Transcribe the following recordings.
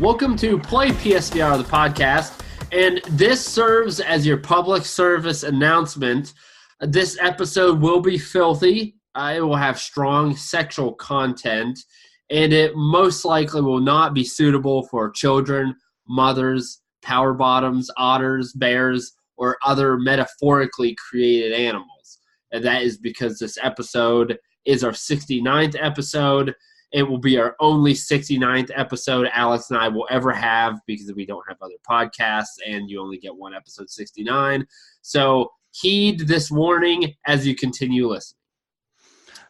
Welcome to PlayPSVR, the podcast, and this serves as your public service announcement. This episode will be filthy. It will have strong sexual content, and it most likely will not be suitable for children, mothers, power bottoms, otters, bears, or other metaphorically created animals. And that is because this episode is our 69th episode. It will be our only 69th episode Alex and I will ever have because we don't have other podcasts and you only get one episode 69. So heed this warning as you continue listening.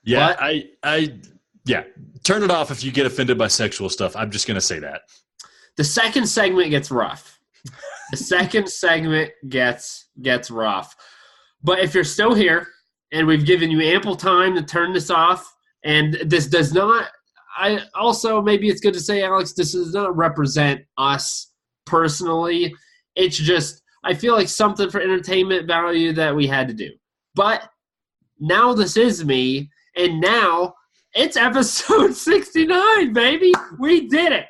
Yeah, but, turn it off if you get offended by sexual stuff. I'm just going to say that. The second segment gets rough. The second segment gets rough. But if you're still here and we've given you ample time to turn this off, and this does not maybe it's good to say, Alex, this does not represent us personally. It's just, I feel like something for entertainment value that we had to do. But now this is me, and now it's episode 69, baby. We did it.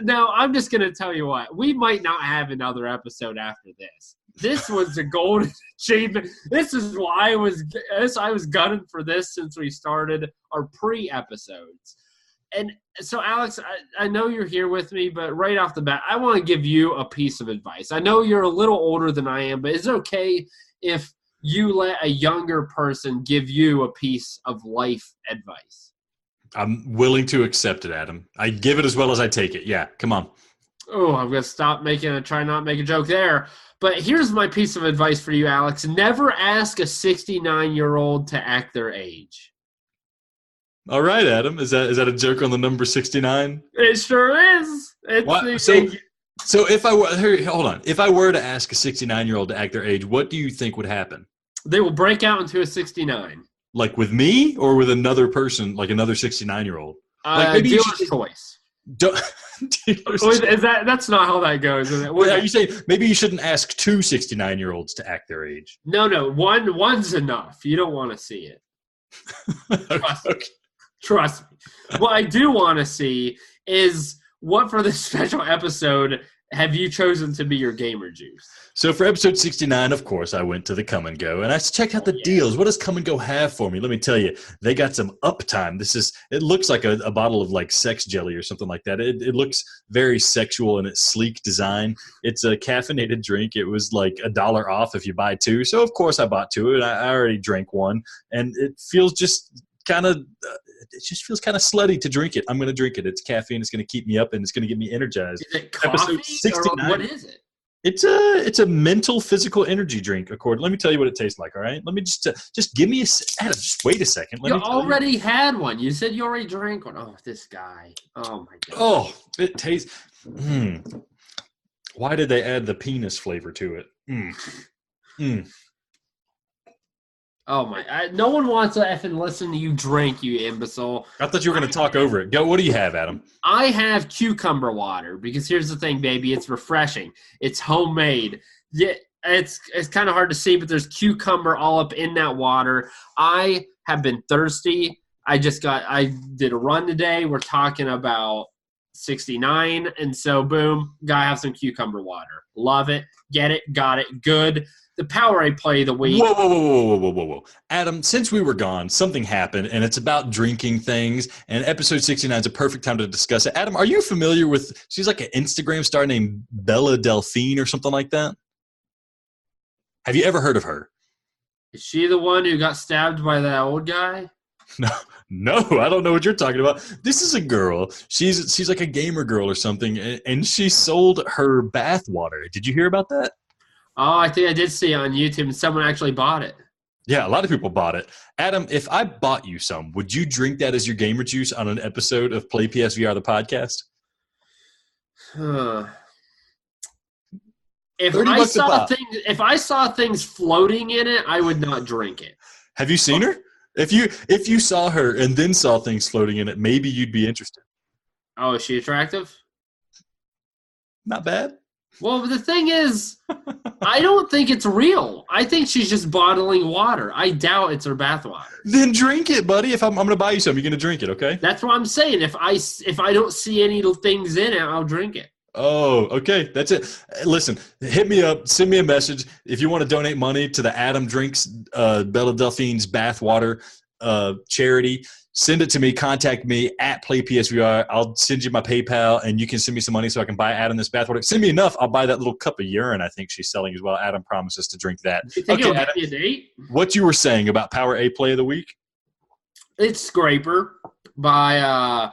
Now, I'm just going to tell you what. We might not have another episode after this. This was a golden achievement. This is why I was gunning for this since we started our pre-episodes. And so, Alex, I know you're here with me, but right off the bat, I want to give you a piece of advice. I know you're a little older than I am, but is it okay if you let a younger person give you a piece of life advice? I'm willing to accept it, Adam. I give it as well as I take it. Yeah, come on. Oh, I'm going to try not make a joke there. But here's my piece of advice for you, Alex. Never ask a 69-year-old to act their age. All right, Adam. Is that a joke on the number 69? It sure is. So if I were hold on, if I were to ask a 69-year-old to act their age, what do you think would happen? They will break out into a 69. Like with me or with another person, like another 69-year-old? Like maybe dealer's choice. That's not how that goes, is it? Wait, are you saying maybe you shouldn't ask two 69-year-olds to act their age? No. One's enough. You don't want to see it. Trust me. What I do want to see is what for this special episode have you chosen to be your gamer juice? So for episode 69, of course, I went to the Come and Go, and I checked out the deals. What does Come and Go have for me? Let me tell you, they got some uptime. It looks like a bottle of like sex jelly or something like that. It looks very sexual in its sleek design. It's a caffeinated drink. It was like $1 off if you buy two. So of course I bought two, and I already drank one, and it feels just kind of feels kind of slutty to drink it. I'm going to drink it. It's caffeine. It's going to keep me up, and it's going to get me energized. Is it coffee? Episode 69. Or what is it? It's a mental physical energy drink. Let me tell you what it tastes like. All right. Let me just give me Adam. Just wait a second. You already had one. You said you already drank one. Oh, this guy. Oh my God. Oh, it tastes. Why did they add the penis flavor to it? Oh my! No one wants to effing listen to you drink, you imbecile. I thought you were going to talk over it. Go. What do you have, Adam? I have cucumber water because here's the thing, baby. It's refreshing. It's homemade. It's kind of hard to see, but there's cucumber all up in that water. I have been thirsty. I did a run today. We're talking about 69, and so boom, gotta have some cucumber water. Love it. Get it. Got it. Good. The power I play the week. Whoa. Adam, since we were gone, something happened, and it's about drinking things, and episode 69 is a perfect time to discuss it. Adam, are you familiar with, she's like an Instagram star named Bella Delphine or something like that? Have you ever heard of her? Is she the one who got stabbed by that old guy? No, I don't know what you're talking about. This is a girl. She's like a gamer girl or something, and she sold her bath water. Did you hear about that? Oh, I think I did see it on YouTube, and someone actually bought it. Yeah, a lot of people bought it. Adam, if I bought you some, would you drink that as your gamer juice on an episode of PlayPSVR, the podcast? If I saw things floating in it, I would not drink it. Have you seen her? If you saw her and then saw things floating in it, maybe you'd be interested. Oh, is she attractive? Not bad. Well, the thing is, I don't think it's real. I think she's just bottling water. I doubt it's her bath water. Then drink it, buddy. If I'm going to buy you some, you're going to drink it, okay? That's what I'm saying. If I don't see any little things in it, I'll drink it. Oh, okay. That's it. Listen, hit me up. Send me a message. If you want to donate money to the Adam Drinks Bella Delphine's Bathwater charity, send it to me. Contact me at PlayPSVR. I'll send you my PayPal, and you can send me some money so I can buy Adam this bathwater. Send me enough. I'll buy that little cup of urine I think she's selling as well. Adam promises to drink that. Do you think Okay, it'll Adam, get me a date? what you were saying about Power A Play of the Week? It's Scraper by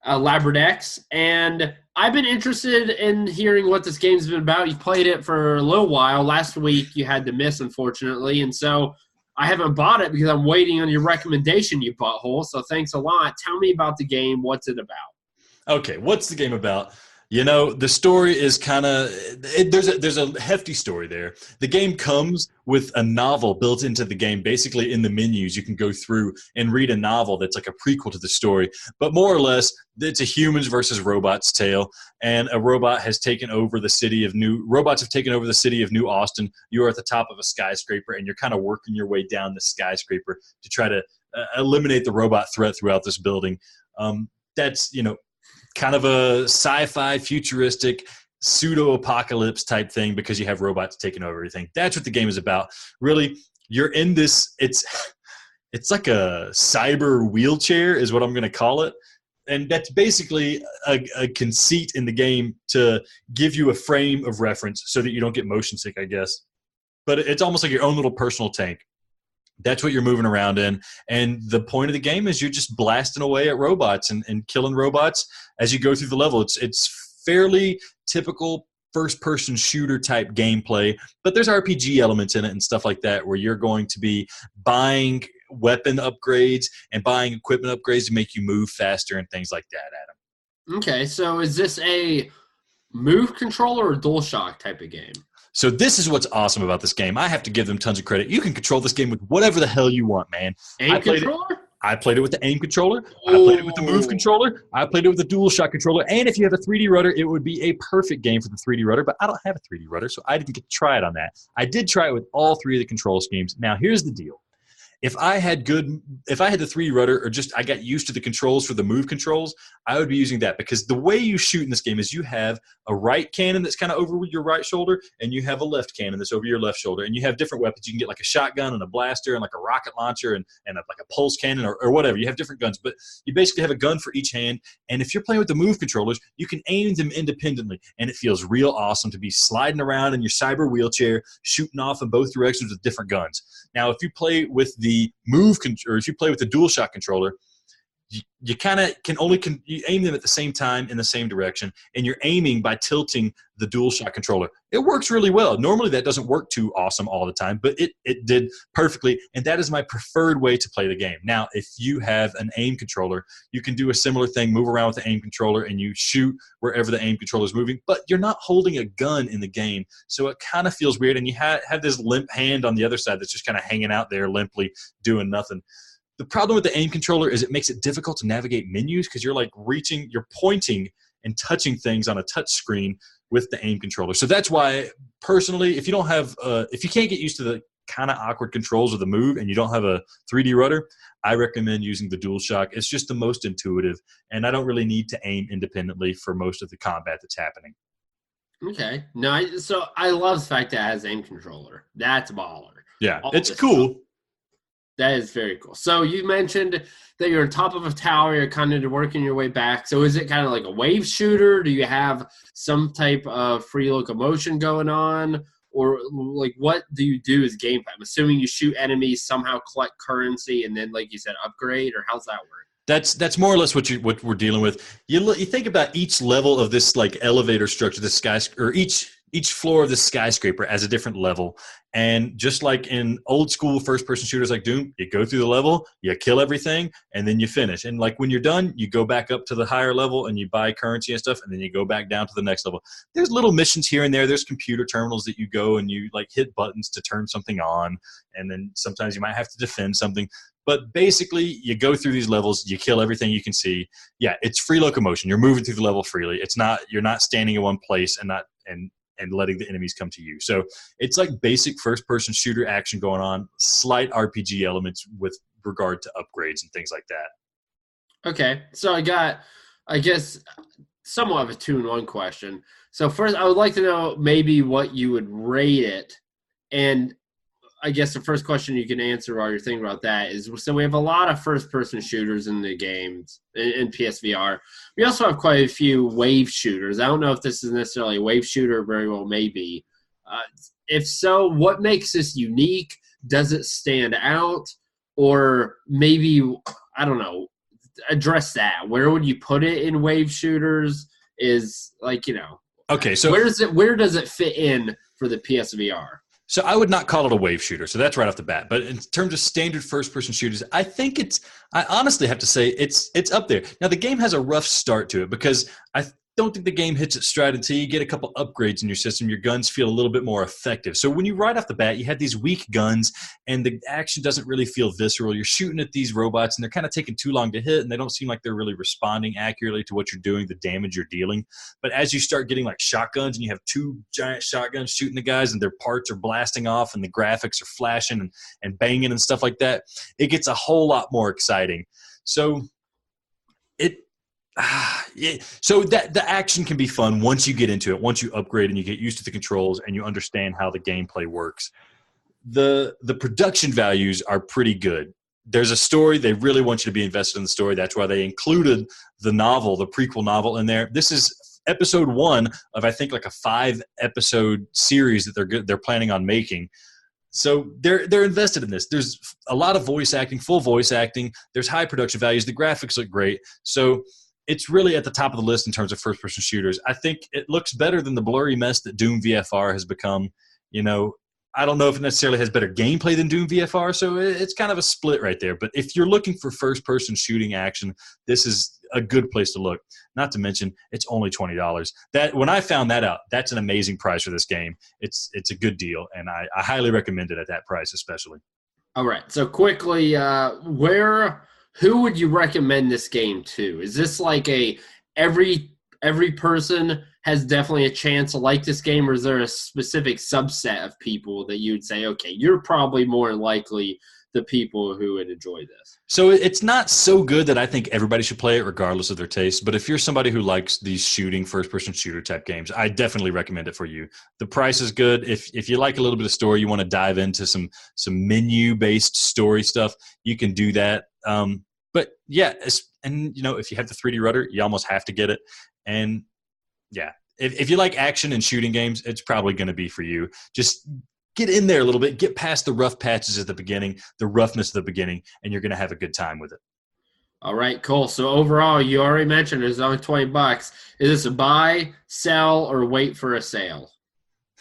Labradex, and I've been interested in hearing what this game's been about. You played it for a little while. Last week you had to miss, unfortunately, and so I haven't bought it because I'm waiting on your recommendation, you butthole. So thanks a lot. Tell me about the game. What's it about? Okay, what's the game about? You know, the story is kind of there's a hefty story there. The game comes with a novel built into the game. Basically, in the menus, you can go through and read a novel that's like a prequel to the story. But more or less, it's a humans versus robots tale, and a robot has taken over the city of New. Robots have taken over the city of New Austin. You are at the top of a skyscraper, and you're kind of working your way down the skyscraper to try to eliminate the robot threat throughout this building. That's kind of a sci-fi futuristic pseudo-apocalypse type thing because you have robots taking over everything. That's what the game is about. Really, you're in this it's like a cyber wheelchair is what I'm going to call it. And that's basically a conceit in the game to give you a frame of reference so that you don't get motion sick, I guess. But it's almost like your own little personal tank. That's what you're moving around in. And the point of the game is you're just blasting away at robots and killing robots as you go through the level. It's fairly typical first-person shooter type gameplay, but there's RPG elements in it and stuff like that where you're going to be buying weapon upgrades and buying equipment upgrades to make you move faster and things like that, Adam. Okay, so is this a move controller or DualShock type of game? So this is what's awesome about this game. I have to give them tons of credit. You can control this game with whatever the hell you want, man. Aim controller? I played it with the aim controller. I played it with the move controller. I played it with the DualShock controller. And if you have a 3D rudder, it would be a perfect game for the 3D rudder. But I don't have a 3D rudder, so I didn't get to try it on that. I did try it with all three of the control schemes. Now, here's the deal. If I had the 3D rudder or just I got used to the controls for the move controls, I would be using that because the way you shoot in this game is you have a right cannon that's kind of over your right shoulder and you have a left cannon that's over your left shoulder. And you have different weapons. You can get like a shotgun and a blaster and like a rocket launcher and like a pulse cannon or whatever. You have different guns, but you basically have a gun for each hand. And if you're playing with the move controllers, you can aim them independently. And it feels real awesome to be sliding around in your cyber wheelchair, shooting off in both directions with different guns. Now, if you play with the or if you play with the DualShock controller, you kind of you aim them at the same time in the same direction, and you're aiming by tilting the DualShock controller. It works really well. Normally that doesn't work too awesome all the time, but it did perfectly, and that is my preferred way to play the game. Now, if you have an aim controller, you can do a similar thing, move around with the aim controller, and you shoot wherever the aim controller is moving, but you're not holding a gun in the game, so it kind of feels weird, and you have this limp hand on the other side that's just kind of hanging out there limply doing nothing. The problem with the aim controller is it makes it difficult to navigate menus because you're you're pointing and touching things on a touch screen with the aim controller. So that's why, personally, if you can't get used to the kind of awkward controls of the move and you don't have a 3D rudder, I recommend using the DualShock. It's just the most intuitive, and I don't really need to aim independently for most of the combat that's happening. Okay. No, so I love the fact that it has aim controller. That's baller. Yeah, it's cool. Stuff. That is very cool. So you mentioned that you're on top of a tower. You're kind of working your way back. So is it kind of like a wave shooter? Do you have some type of free locomotion going on? Or like what do you do as gameplay? I'm assuming you shoot enemies, somehow collect currency, and then, like you said, upgrade, or how's that work? That's more or less what we're dealing with. You think about each level of this like elevator structure, or each floor of this skyscraper as a different level. And just like in old school first-person shooters like Doom, you go through the level, you kill everything, and then you finish. And like when you're done, you go back up to the higher level and you buy currency and stuff, and then you go back down to the next level. There's little missions here and there. There's computer terminals that you go and you like hit buttons to turn something on, and then sometimes you might have to defend something. But basically, you go through these levels, you kill everything you can see. Yeah, it's free locomotion. You're moving through the level freely. You're not standing in one place and letting the enemies come to you. So it's like basic first-person shooter action going on, slight RPG elements with regard to upgrades and things like that. Okay, so I guess, somewhat of a 2-in-1 question. So first, I would like to know maybe what you would rate it, and I guess the first question you can answer while you're thinking about that is, so we have a lot of first-person shooters in the games in PSVR. We also have quite a few wave shooters. I don't know if this is necessarily a wave shooter, very well maybe. If so, what makes this unique? Does it stand out? Or maybe, I don't know, address that. Where would you put it in wave shooters? Is like, Okay, so where does it fit in for the PSVR? So I would not call it a wave shooter. So that's right off the bat. But in terms of standard first-person shooters, I honestly have to say it's up there. Now, the game has a rough start to it because I don't think the game hits its stride until you get a couple upgrades in your system. Your guns feel a little bit more effective. So when you right off the bat, you have these weak guns and the action doesn't really feel visceral. You're shooting at these robots and they're kind of taking too long to hit and they don't seem like they're really responding accurately to what you're doing, the damage you're dealing. But as you start getting like shotguns and you have two giant shotguns shooting the guys and their parts are blasting off and the graphics are flashing and banging and stuff like that, it gets a whole lot more exciting. So so that the action can be fun once you get into it, once you upgrade and you get used to the controls and you understand how the gameplay works. The production values are pretty good. There's a story. They really want you to be invested in the story. That's why they included the novel, the prequel novel in there. This is episode 1 of, I think, like a 5-episode series that they're planning on making. So they're invested in this. There's a lot of voice acting, full voice acting. There's high production values. The graphics look great. So it's really at the top of the list in terms of first-person shooters. I think it looks better than the blurry mess that Doom VFR has become. I don't know if it necessarily has better gameplay than Doom VFR, so it's kind of a split right there. But if you're looking for first-person shooting action, this is a good place to look. Not to mention, it's only $20. When I found that out, that's an amazing price for this game. It's a good deal, and I highly recommend it at that price especially. All right, so quickly, who would you recommend this game to? Is this like every person has definitely a chance to like this game, or is there a specific subset of people that you'd say, okay, you're probably more likely the people who would enjoy this? So it's not so good that I think everybody should play it regardless of their taste, but if you're somebody who likes these shooting first-person shooter type games, I definitely recommend it for you. The price is good. If you like a little bit of story, you want to dive into some menu-based story stuff, you can do that. But yeah, and if you have the 3D rudder, you almost have to get it. And yeah, if you like action and shooting games, it's probably going to be for you. Just get in there a little bit, get past the rough patches at the beginning, the roughness of the beginning, and you're going to have a good time with it. All right, cool. So overall, you already mentioned it's only $20. Is this a buy, sell, or wait for a sale?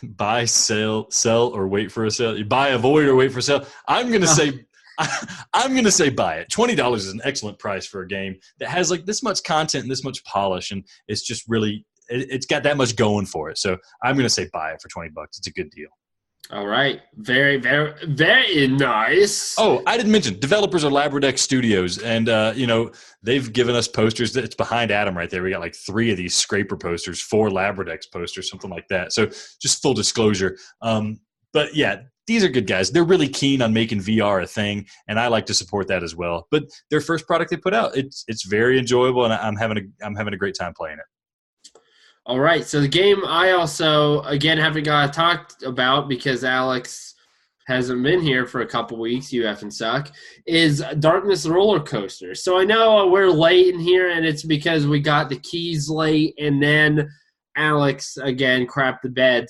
Buy, sell, or wait for a sale. You buy, avoid, or wait for a sale. I'm going to say buy it. $20 is an excellent price for a game that has like this much content and this much polish, and it's just really it's got that much going for it. So I'm going to say buy it for $20. It's a good deal. All right. Very, very, very nice. Oh, I didn't mention developers are Labradex Studios, and they've given us posters. It's behind Adam right there. We got like 3 of these scraper posters, 4 Labradex posters, something like that. So just full disclosure. But yeah, these are good guys. They're really keen on making VR a thing, and I like to support that as well. But their first product they put out, it's very enjoyable, and I'm having a great time playing it. All right, so the game I also, again, haven't got talked about because Alex hasn't been here for a couple weeks, you effing suck, is Darkness Roller Coaster. So I know we're late in here, and it's because we got the keys late, and then Alex, again, crapped the bed,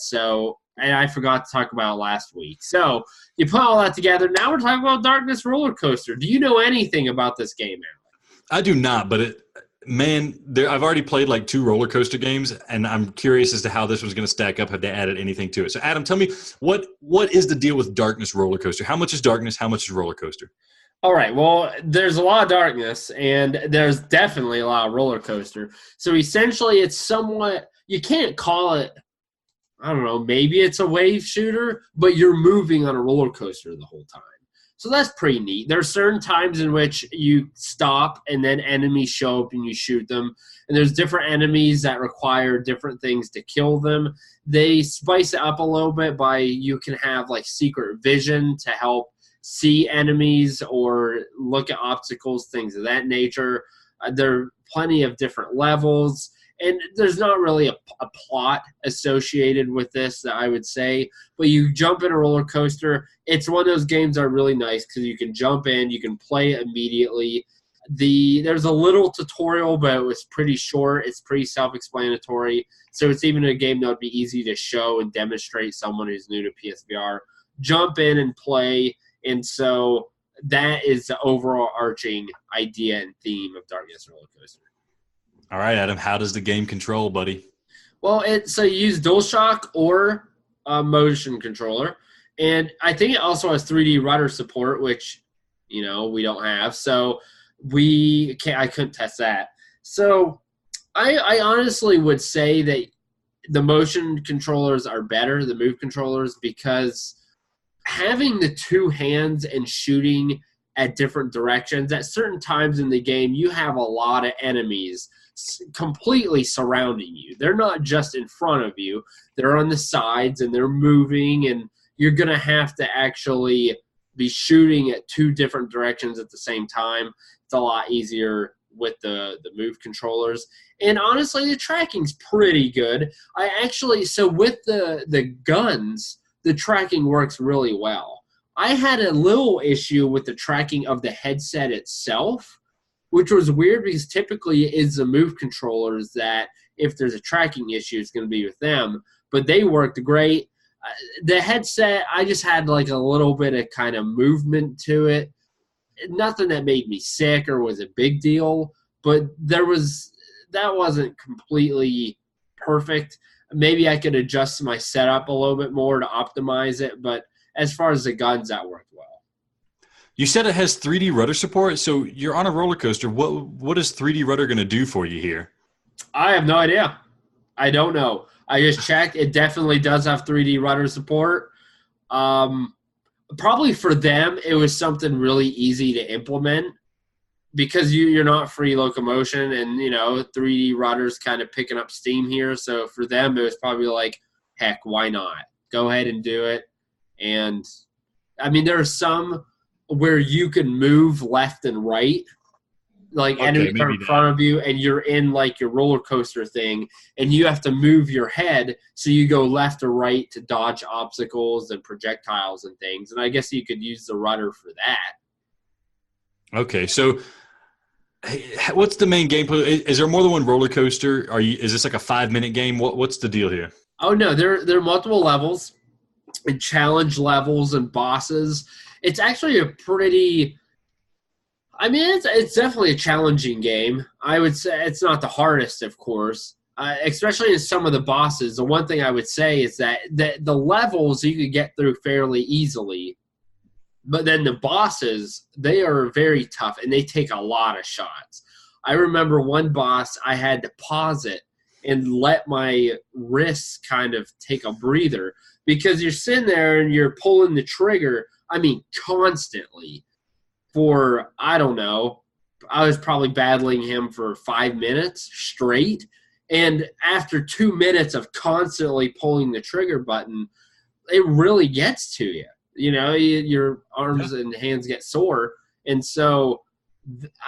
and I forgot to talk about it last week. So you put all that together. Now we're talking about Darkness Roller Coaster. Do you know anything about this game, Alex? I do not, but I've already played like 2 roller coaster games, and I'm curious as to how this was going to stack up. Have they added anything to it? So, Adam, tell me what is the deal with Darkness Roller Coaster? How much is Darkness? How much is Roller Coaster? All right. Well, there's a lot of darkness, and there's definitely a lot of roller coaster. So essentially, it's somewhat. You can't call it. I don't know. Maybe it's a wave shooter, but you're moving on a roller coaster the whole time. So that's pretty neat. There are certain times in which you stop and then enemies show up and you shoot them. And there's different enemies that require different things to kill them. They spice it up a little bit by you can have like secret vision to help see enemies or look at obstacles, things of that nature. There are plenty of different levels. and there's not really a plot associated with this that I would say, but you jump in a roller coaster. It's one of those games that are really nice because you can jump in, you can play it immediately. There's a little tutorial, but it was pretty short. It's pretty self-explanatory, so it's even a game that would be easy to show and demonstrate someone who's new to PSVR. Jump in and play, and so that is the overall arching idea and theme of Darkness Roller Coaster. All right, Adam, how does the game control, buddy? Well, so you use DualShock or a motion controller, and I think it also has 3D rudder support, which we don't have. So I couldn't test that. So I honestly would say that the motion controllers are better, the move controllers, because having the two hands and shooting at different directions, at certain times in the game, you have a lot of enemies completely surrounding you. They're not just in front of you. They're on the sides, and they're moving, and you're going to have to actually be shooting at two different directions at the same time. It's a lot easier with the move controllers. And honestly, the tracking's pretty good. So with the guns, the tracking works really well. I had a little issue with the tracking of the headset itself, which was weird because typically it is the move controllers that if there's a tracking issue, it's going to be with them. But they worked great. The headset, I just had like a little bit of kind of movement to it. Nothing that made me sick or was a big deal, but that wasn't completely perfect. Maybe I could adjust my setup a little bit more to optimize it, but as far as the guns, that worked well. You said it has 3D rudder support, so you're on a roller coaster. What is 3D rudder going to do for you here? I have no idea. I don't know. I just checked. It definitely does have 3D rudder support. Probably for them, it was something really easy to implement because you're not free locomotion, and 3D rudder's kind of picking up steam here. So for them, it was probably like, heck, why not? Go ahead and do it. And I mean, there are some where you can move left and right, like enemies are in front of you, and you're in like your roller coaster thing, and you have to move your head so you go left or right to dodge obstacles and projectiles and things. And I guess you could use the rudder for that. Okay, so what's the main gameplay? Is there more than one roller coaster? Is this like a 5-minute game? What's the deal here? Oh no, there are multiple levels and challenge levels and bosses. It's actually a pretty. I mean, it's definitely a challenging game. I would say it's not the hardest, of course, especially in some of the bosses. The one thing I would say is that the levels you could get through fairly easily, but then the bosses, they are very tough, and they take a lot of shots. I remember one boss, I had to pause it and let my wrists kind of take a breather because you're sitting there and you're pulling the trigger, constantly. For, I don't know, I was probably battling him for 5 minutes straight. And after 2 minutes of constantly pulling the trigger button, it really gets to you. Your arms and hands get sore. And so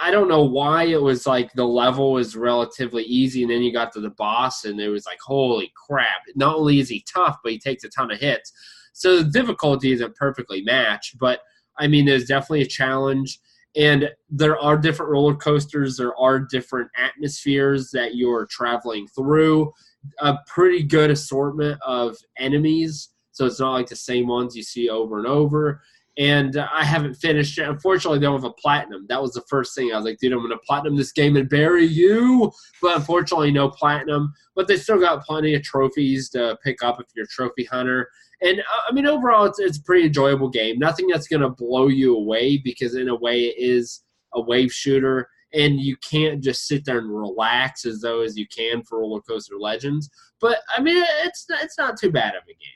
I don't know why it was like the level was relatively easy, and then you got to the boss, and it was like, holy crap. Not only is he tough, but he takes a ton of hits. So the difficulty isn't perfectly matched, but I mean, there's definitely a challenge, and there are different roller coasters. There are different atmospheres that you're traveling through, a pretty good assortment of enemies, so it's not like the same ones you see over and over. And I haven't finished it. Unfortunately, they don't have a platinum. That was the first thing. I was like, dude, I'm going to platinum this game and bury you. But unfortunately, no platinum. But they still got plenty of trophies to pick up if you're a trophy hunter. And, I mean, overall, it's a pretty enjoyable game. Nothing that's going to blow you away because, in a way, it is a wave shooter. And you can't just sit there and relax as you can for Roller Coaster Legends. But, I mean, it's not too bad of a game.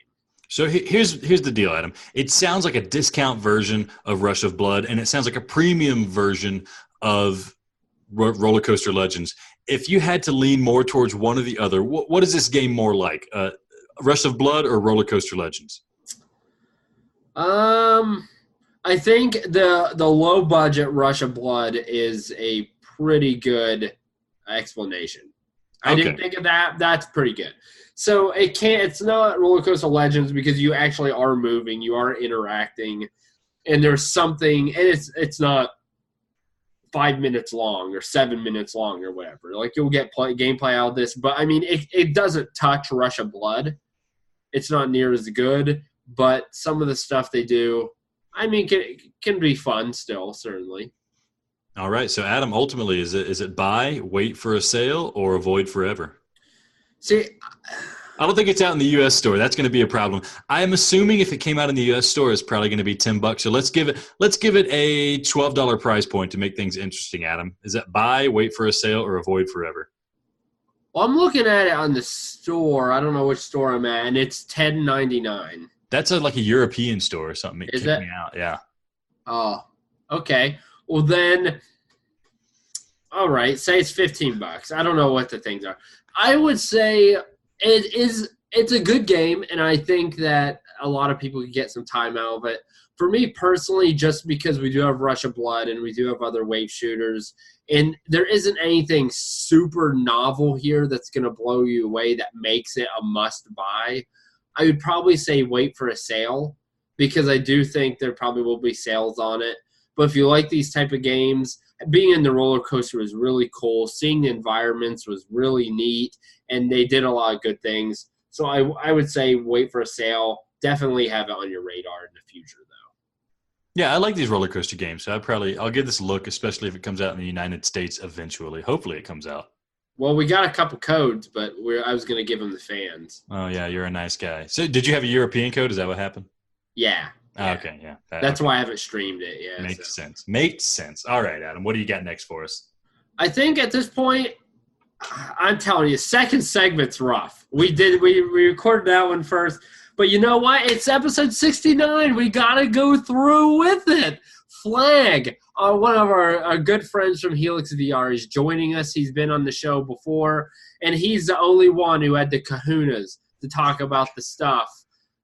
So here's the deal, Adam. It sounds like a discount version of Rush of Blood, and it sounds like a premium version of Roller Coaster Legends. If you had to lean more towards one or the other, what is this game more like? Rush of Blood or Roller Coaster Legends? I think the low budget Rush of Blood is a pretty good explanation. I didn't think of that. That's pretty good. So it's not Roller Coaster Legends because you actually are moving, you are interacting, and there's something, and it's not 5 minutes long or 7 minutes long or whatever. Like, you'll get gameplay out of this, but I mean, it doesn't touch Rush of Blood. It's not near as good, but some of the stuff they do, I mean, can be fun still, certainly. All right. So, Adam, ultimately, is it buy, wait for a sale, or avoid forever? See, I don't think it's out in the U.S. store. That's going to be a problem. I am assuming if it came out in the U.S. store, it's probably going to be $10. So let's give it a $12 price point to make things interesting. Adam, is that buy, wait for a sale, or avoid forever? Well, I'm looking at it on the store. I don't know which store I'm at, and it's $10.99. That's like a European store or something. It kicked me out. Yeah. Oh, okay. Well then, all right. Say it's $15. I don't know what the things are. I would say it's a good game, and I think that a lot of people can get some time out of it. For me personally, just because we do have Rush of Blood and we do have other wave shooters, and there isn't anything super novel here that's going to blow you away that makes it a must-buy, I would probably say wait for a sale, because I do think there probably will be sales on it. But if you like these type of games, being in the roller coaster was really cool. Seeing the environments was really neat, and they did a lot of good things. So I would say wait for a sale. Definitely have it on your radar in the future, though. Yeah, I like these roller coaster games. So I'll give this a look, especially if it comes out in the United States eventually. Hopefully it comes out. Well, we got a couple codes, but I was going to give them the fans. Oh, yeah, you're a nice guy. So did you have a European code? Is that what happened? Yeah. Oh, okay, yeah. That's why I haven't streamed it. Yeah, Makes sense. Makes sense. All right, Adam, what do you got next for us? I think at this point, I'm telling you, second segment's rough. We recorded that one first, but you know what? It's episode 69. We got to go through with it. Flag, one of our good friends from Helix VR, is joining us. He's been on the show before, and he's the only one who had the kahunas to talk about the stuff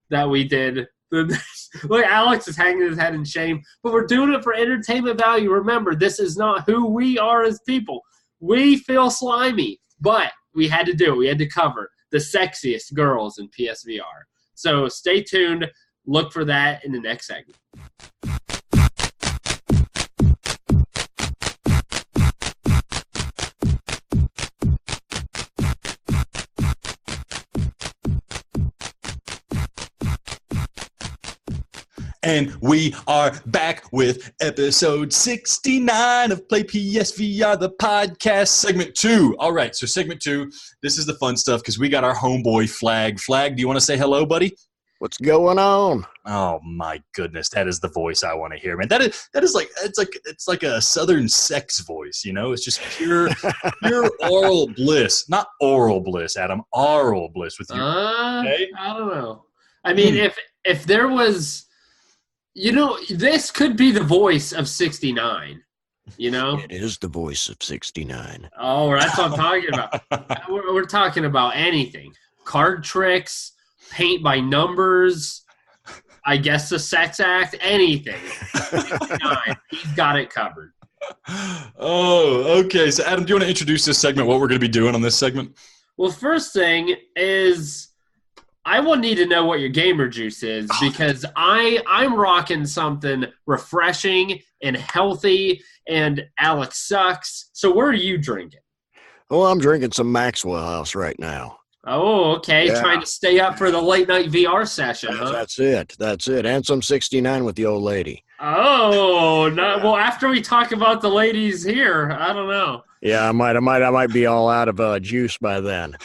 that we did. Look, Alex is hanging his head in shame, but we're doing it for entertainment value. Remember, this is not who we are as people. We feel slimy, but we had to do it. We had to cover the sexiest girls in PSVR. So stay tuned. Look for that in the next segment. And we are back with episode 69 of PlayPSVR, the podcast, segment 2. All right, so segment 2, this is the fun stuff because we got our homeboy Flag. Flag, do you want to say hello, buddy? What's going on? Oh my goodness, that is the voice I want to hear, man. That is like it's like a southern sex voice, you know? It's just pure oral bliss. Not oral bliss, Adam. Oral bliss with you. Okay? I don't know. I mean, if there was, you know, this could be the voice of 69, you know? It is the voice of 69. Oh, that's what I'm talking about. We're talking about anything. Card tricks, paint by numbers, I guess the sex act, anything. 69, he's got it covered. Oh, okay. So, Adam, do you want to introduce this segment, what we're going to be doing on this segment? Well, first thing is, I will need to know what your gamer juice is, because I'm rocking something refreshing and healthy, and Alex sucks. So where are you drinking? Oh, I'm drinking some Maxwell House right now. Oh, okay. Yeah. Trying to stay up for the late night VR session, huh? That's it. And some 69 with the old lady. Oh, no. Well, after we talk about the ladies here, I don't know. Yeah, I might be all out of juice by then.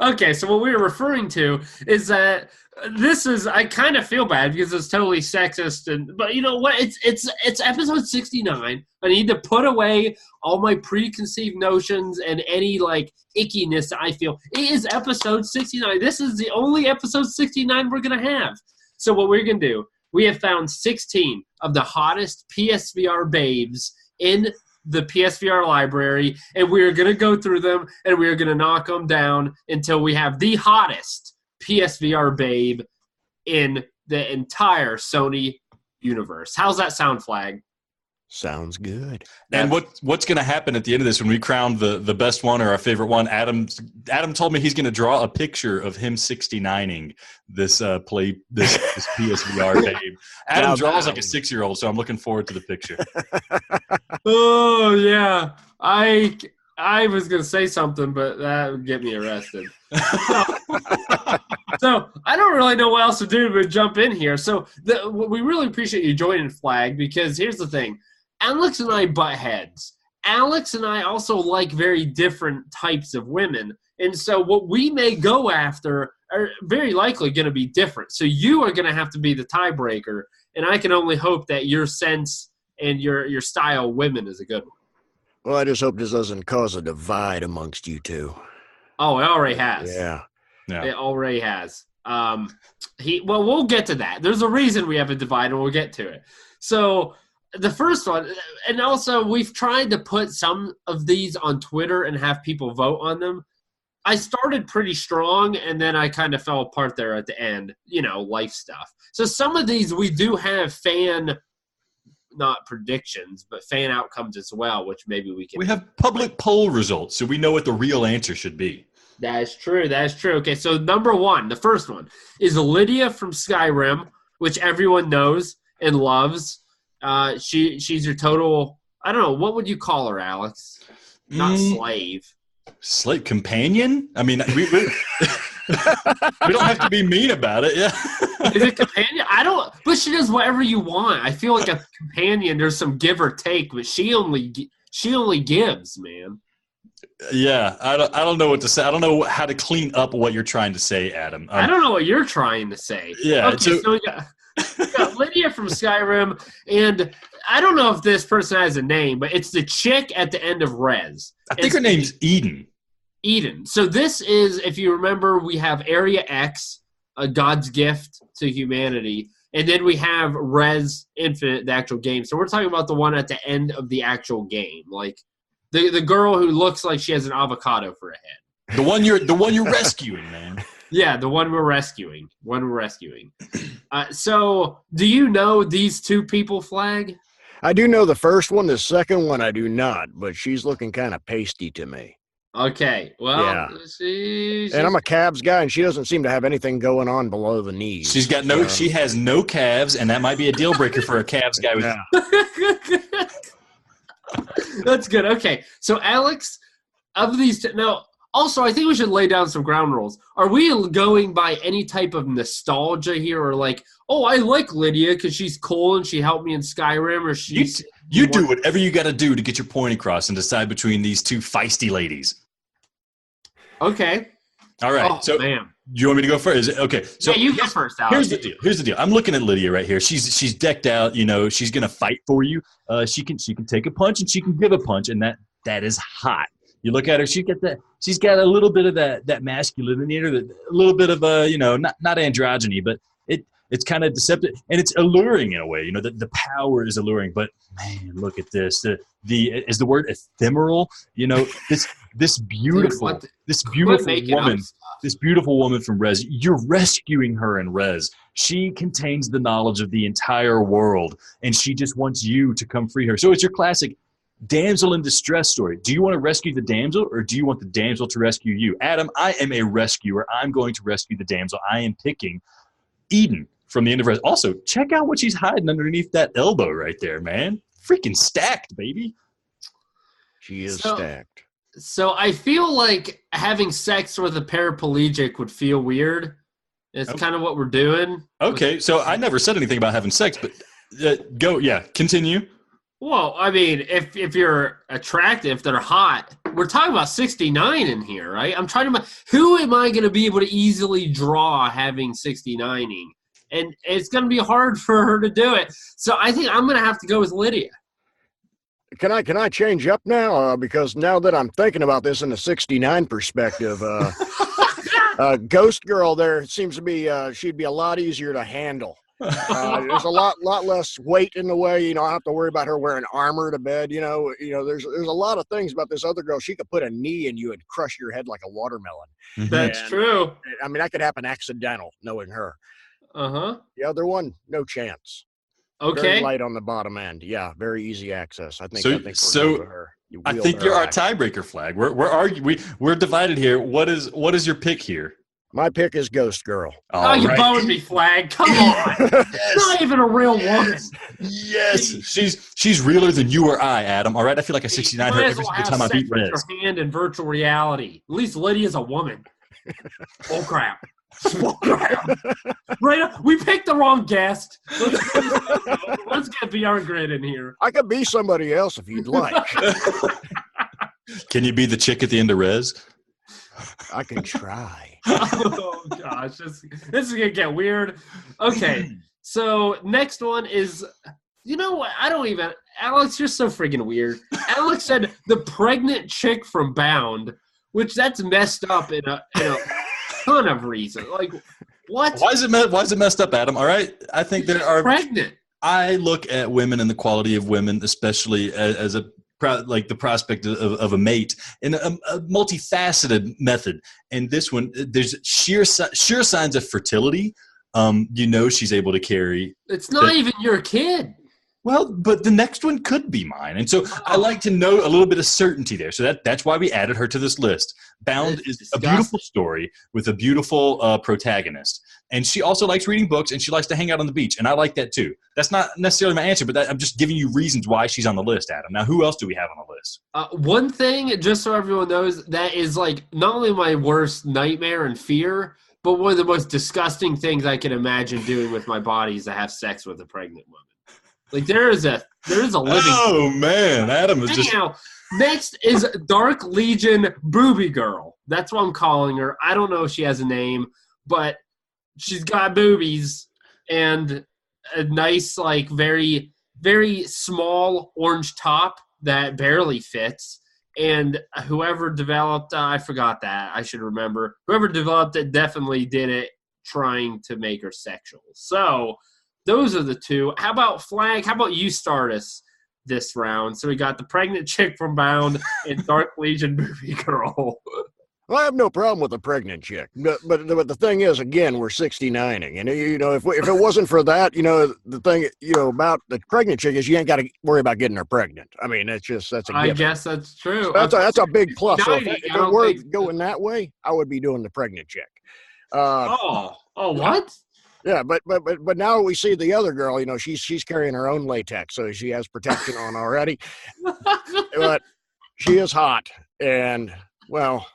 Okay, so what we were referring to is that I kind of feel bad because it's totally sexist, but you know what? It's episode 69. I need to put away all my preconceived notions and any like ickiness that I feel. It is episode 69. This is the only episode 69 we're gonna have. So what we're gonna do? We have found 16 of the hottest PSVR babes in the PSVR library, and we are going to go through them, and we are going to knock them down until we have the hottest PSVR babe in the entire Sony universe. How's that sound, Flag? Sounds good. And what's going to happen at the end of this when we crown the best one or our favorite one? Adam told me he's going to draw a picture of him 69ing this this PSVR babe. Adam draws like a 6-year-old, so I'm looking forward to the picture. Oh yeah, I was gonna say something, but that would get me arrested. So I don't really know what else to do but jump in here. So we really appreciate you joining, Flag, because here's the thing. Alex and I butt heads. Alex and I also like very different types of women. And so what we may go after are very likely going to be different. So you are going to have to be the tiebreaker. And I can only hope that your sense and your style of women is a good one. Well, I just hope this doesn't cause a divide amongst you two. Oh, it already has. Yeah. It already has. We'll get to that. There's a reason we have a divide, and we'll get to it. So the first one, and also we've tried to put some of these on Twitter and have people vote on them. I started pretty strong, and then I kind of fell apart there at the end, life stuff. So some of these we do have not predictions, but fan outcomes as well, which maybe we can. We have public poll results, so we know what the real answer should be. That is true. Okay, so number one, the first one, is Lydia from Skyrim, which everyone knows and loves. She's your total, I don't know, what would you call her, Alex? Not slave. Slave companion? I mean, we don't have to be mean about it, yeah. Is it companion? But she does whatever you want. I feel like a companion, there's some give or take, but she only gives, man. Yeah, I don't know what to say. I don't know how to clean up what you're trying to say, Adam. I don't know what you're trying to say. Yeah. Okay, so we got Lydia from Skyrim, and I don't know if this person has a name, but it's the chick at the end of Rez. I think her name's Eden. Eden. So this is, if you remember, we have Area X, a God's gift to humanity, and then we have Rez Infinite, the actual game. So we're talking about the one at the end of the actual game, like the girl who looks like she has an avocado for a head. The one you're rescuing, man. Yeah, the one we're rescuing. So do you know these two people, Flag? I do know the first one. The second one I do not, but she's looking kind of pasty to me. Okay, well, yeah. And I'm a calves guy, and she doesn't seem to have anything going on below the knees. She has no calves, and that might be a deal breaker for a calves guy. That's good. Okay, so Alex, of these now, also I think we should lay down some ground rules. Are we going by any type of nostalgia here, or like, oh, I like Lydia because she's cool and she helped me in Skyrim, or she's you do whatever you got to do to get your point across and decide between these two feisty ladies. Okay. All right. Oh, so, man. Do you want me to go first? Okay. So yeah, you go first, Alex. Here's the deal. I'm looking at Lydia right here. She's decked out. She's gonna fight for you. She can take a punch and she can give a punch, and that is hot. You look at her. She's got a little bit of that masculinity in her, a little bit of not androgyny, but it's kind of deceptive and it's alluring in a way. The power is alluring, but man, look at this. Is the word ephemeral? This beautiful woman from Rez. You're rescuing her in Rez. She contains the knowledge of the entire world, and she just wants you to come free her. So it's your classic damsel in distress story. Do you want to rescue the damsel, or do you want the damsel to rescue you? Adam, I am a rescuer. I'm going to rescue the damsel. I am picking Eden from the end of Rez. Also, check out what she's hiding underneath that elbow right there, man. Freaking stacked, baby. She is stacked. So I feel like having sex with a paraplegic would feel weird. It's kind of what we're doing. Okay, so I never said anything about having sex, but continue. Well, I mean, if you're attractive, they're hot. We're talking about 69 in here, right? I'm trying to – who am I going to be able to easily draw having 69ing? And it's going to be hard for her to do it. So I think I'm going to have to go with Lydia. Can I change up now? Because now that I'm thinking about this in the 69 perspective, Ghost Girl there seems to be she'd be a lot easier to handle. There's a lot less weight in the way. I don't have to worry about her wearing armor to bed. There's a lot of things about this other girl. She could put a knee in you and crush your head like a watermelon. That's true. I mean, that could happen accidental, knowing her. Uh-huh. The other one, no chance. Okay. light on the bottom end. Yeah, very easy access. I think So- we're good so with her. You I wield think her you're our axe. tiebreaker flag. We're divided here. What is your pick here? My pick is Ghost Girl. Oh, All you right. boned me, Flag. Come on. Yes. Not even a real woman. Yes, she's realer than you or I, Adam. All right, I feel like a 69 You her might as every well single have time I sex beat with Rez. your hand in virtual reality. At least Lydia's a woman. Oh crap! Oh crap! Right up, we picked the wrong guest. Let's get VR Grid in here. I could be somebody else if you'd like. Can you be the chick at the end of Rez? I can try. Oh gosh, this is gonna get weird. Okay, so next one is, you know what? I don't even. Alex, you're so freaking weird. Alex said the pregnant chick from Bound, which that's messed up in a ton of reasons. Like, what? Why is it messed up, Adam? All right, I think there are. Pregnant. I look at women and the quality of women, especially as a like the prospect of a mate in a multifaceted method. And this one, there's sure signs of fertility. She's able to carry. It's not even your kid. Well, but the next one could be mine. And so I like to know a little bit of certainty there. So that's why we added her to this list. Bound is disgusting. a beautiful story with a beautiful protagonist. And she also likes reading books, and she likes to hang out on the beach. And I like that too. That's not necessarily my answer, but I'm just giving you reasons why she's on the list, Adam. Now, who else do we have on the list? One thing, just so everyone knows, that is like not only my worst nightmare and fear, but one of the most disgusting things I can imagine doing with my body is to have sex with a pregnant woman. Like there is a living. Oh man, Adam is just. Anyhow, next is Dark Legion Booby Girl. That's what I'm calling her. I don't know if she has a name, but she's got boobies and a nice, like very, very small orange top that barely fits. And whoever developed, I forgot that. I should remember. Whoever developed it definitely did it trying to make her sexual. So those are the two. How about Flag? How about you start us this round? So we got the pregnant chick from Bound and Dark Legion Booby Girl. Well, I have no problem with a pregnant chick, but the thing is, again, we're 69ing, and if it wasn't for that, the thing about the pregnant chick is you ain't got to worry about getting her pregnant. I mean, that's a given. I guess that's true. That's a big plus. So if 90, it were going that way, I would be doing the pregnant chick. What? Yeah, but now we see the other girl. She's carrying her own latex, so she has protection on already. But she is hot, and well,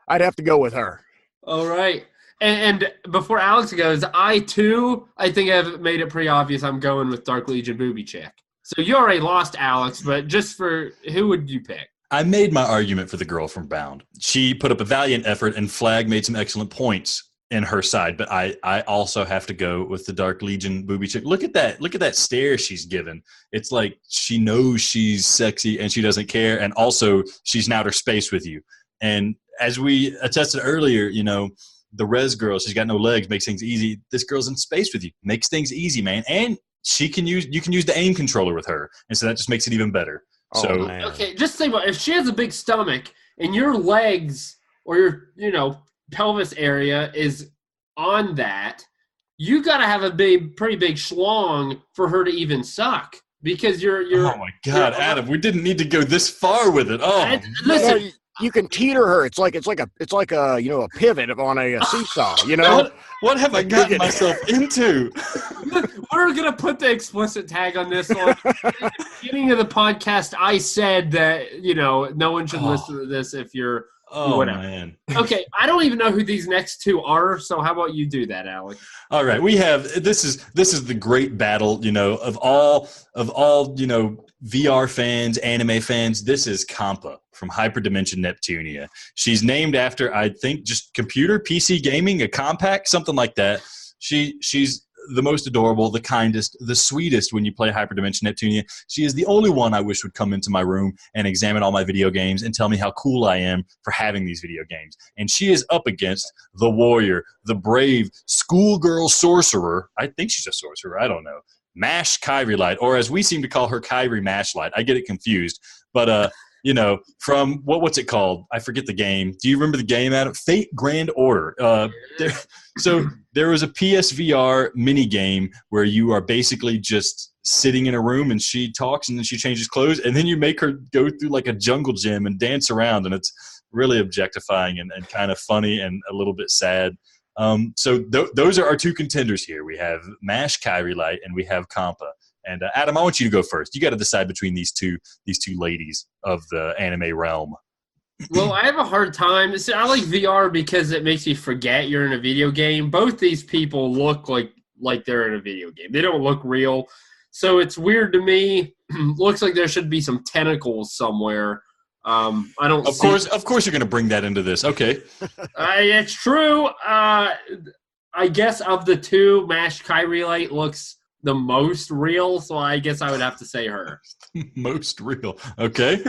I'd have to go with her. All right. And before Alex goes, I think I've made it pretty obvious I'm going with Dark Legion Booby Chick. So you already lost, Alex, but just for who would you pick? I made my argument for the girl from Bound. She put up a valiant effort, and Flag made some excellent points in her side, but I also have to go with the Dark Legion Booby Chick. Look at that stare she's given. It's like she knows she's sexy and she doesn't care, and also she's in outer space with you. And as we attested earlier, the Rez girl, she's got no legs, makes things easy. This girl's in space with you, makes things easy, man. And you can use the aim controller with her, and so that just makes it even better. Man. Okay, just think about it. If she has a big stomach and your legs or your pelvis area is on that, you got to have a pretty big schlong for her to even suck, because you're oh my God, Adam, we didn't need to go this far with it. Oh, listen, you can teeter her. It's like a pivot on a seesaw. What have I gotten myself into? we're gonna put the explicit tag on this one. At the beginning of the podcast, I said that no one should listen to this if you're. Oh, whatever. Man. Okay, I don't even know who these next two are, so how about you do that, Alex? All right, we have this is the great battle, of all VR fans, anime fans. This is Kampa from Hyperdimension Neptunia. She's named after, I think, just computer PC gaming, a compact, something like that. She's the most adorable, the kindest, the sweetest when you play Hyperdimension Neptunia. She is the only one I wish would come into my room and examine all my video games and tell me how cool I am for having these video games. And she is up against the warrior, the brave, schoolgirl sorcerer. I think she's a sorcerer. I don't know. Mash Kyrie Light, or as we seem to call her, Kyrie Mashlight. I get it confused. But you know, from what's it called? I forget the game. Do you remember the game, Adam? Fate Grand Order. So there was a PSVR mini game where you are basically just sitting in a room and she talks and then she changes clothes and then you make her go through like a jungle gym and dance around, and it's really objectifying and kind of funny and a little bit sad. So those are our two contenders here. We have MASH Kyrie Light and we have Compa. And Adam, I want you to go first. You got to decide between these two ladies of the anime realm. Well, I have a hard time. See, I like VR because it makes you forget you're in a video game. Both these people look like they're in a video game. They don't look real. So it's weird to me. Looks like there should be some tentacles somewhere. I don't. Of course, you're going to bring that into this. Okay. It's true. I guess of the two, MASH Kyrie Light looks the most real. So I guess I would have to say her. Most real. Okay.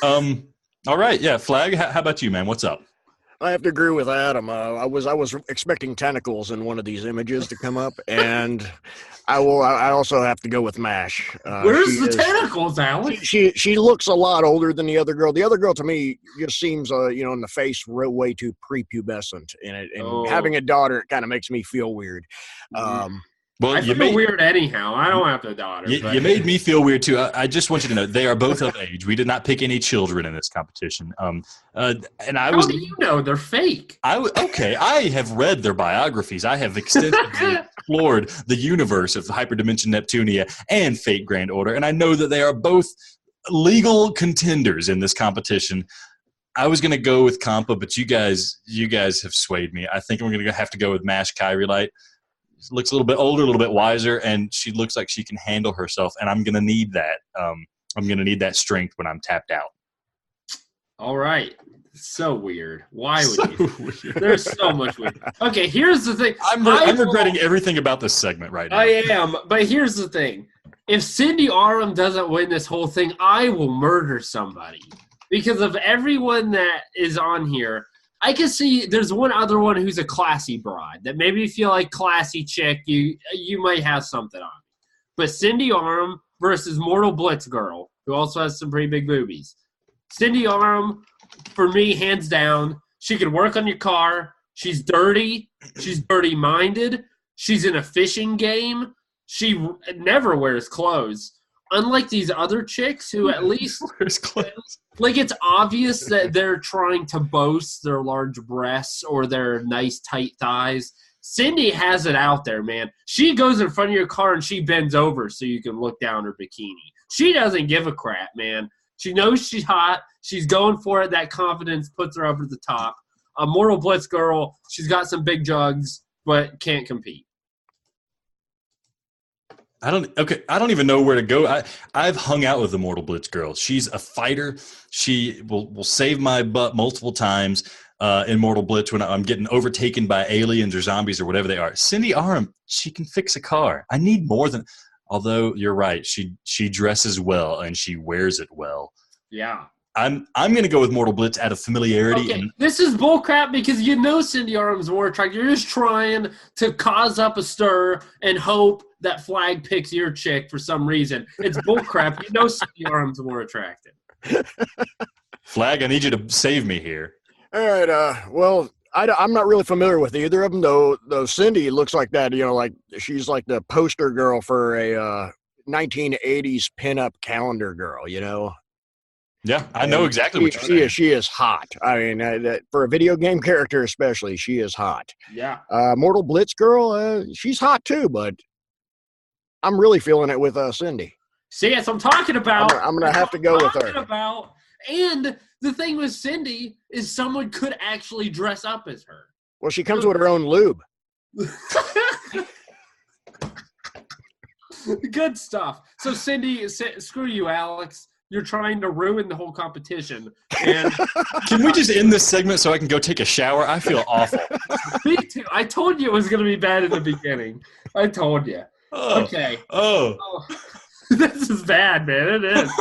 All right. Yeah. Flag. How about you, man? What's up? I have to agree with Adam. I was expecting tentacles in one of these images to come up, and I also have to go with MASH. Where's the tentacles, Alex? She looks a lot older than the other girl. The other girl to me just seems in the face way too prepubescent in it, and having a daughter, it kind of makes me feel weird. Well, I feel weird anyhow. I don't have a daughter. You made me feel weird too. I just want you to know they are both of age. We did not pick any children in this competition. And How do you know they're fake? I have read their biographies. I have extensively explored the universe of Hyperdimension Neptunia and Fate Grand Order, and I know that they are both legal contenders in this competition. I was going to go with Compa, but you guys have swayed me. I think I'm going to have to go with MASH Kyrie Light. Looks a little bit older, a little bit wiser, and she looks like she can handle herself, and I'm going to need that. I'm going to need that strength when I'm tapped out. All right. So weird. Why would you? Weird. There's so much weird. Okay, here's the thing. I'm regretting everything about this segment right now. I am, but here's the thing. If Cindy Aram doesn't win this whole thing, I will murder somebody. Because of everyone that is on here, I can see there's one other one who's a classy broad that maybe you feel like classy chick, you might have something on. But Cindy Aram versus Mortal Blitz girl, who also has some pretty big boobies. Cindy Aram, for me, hands down, she can work on your car. She's dirty. She's dirty-minded. She's in a fishing game. She never wears clothes. Unlike these other chicks who at least wears clothes. Like, it's obvious that they're trying to boast their large breasts or their nice tight thighs. Cindy has it out there, man. She goes in front of your car and she bends over so you can look down her bikini. She doesn't give a crap, man. She knows she's hot. She's going for it. That confidence puts her over the top. A Mortal Blitz girl, she's got some big jugs, but can't compete. I don't even know where to go. I've hung out with the Mortal Blitz girl. She's a fighter. She will save my butt multiple times in Mortal Blitz when I'm getting overtaken by aliens or zombies or whatever they are. Cindy Aram, she can fix a car. I need more than. Although you're right, she dresses well and she wears it well. Yeah. I'm going to go with Mortal Blitz out of familiarity. Okay, this is bullcrap because you know Cindy Aram's more attractive. You're just trying to cause up a stir and hope that Flag picks your chick for some reason. It's bullcrap. You know Cindy Aram's more attractive. Flag, I need you to save me here. All right. Well, I'm not really familiar with either of them, though Cindy looks like that, like she's like the poster girl for a 1980s pinup calendar girl, Yeah, I know exactly what you're saying. She is hot. I mean, for a video game character especially, she is hot. Yeah. Mortal Blitz girl, she's hot too, but I'm really feeling it with Cindy. See, that's what I'm talking about. I'm going to have to go with her. And the thing with Cindy is someone could actually dress up as her. Well, she comes with her own lube. Good stuff. So, Cindy, screw you, Alex. You're trying to ruin the whole competition. And can we just end this segment so I can go take a shower? I feel awful. Me too. I told you it was going to be bad in the beginning. I told you. Oh, okay. Oh. This is bad, man. It is.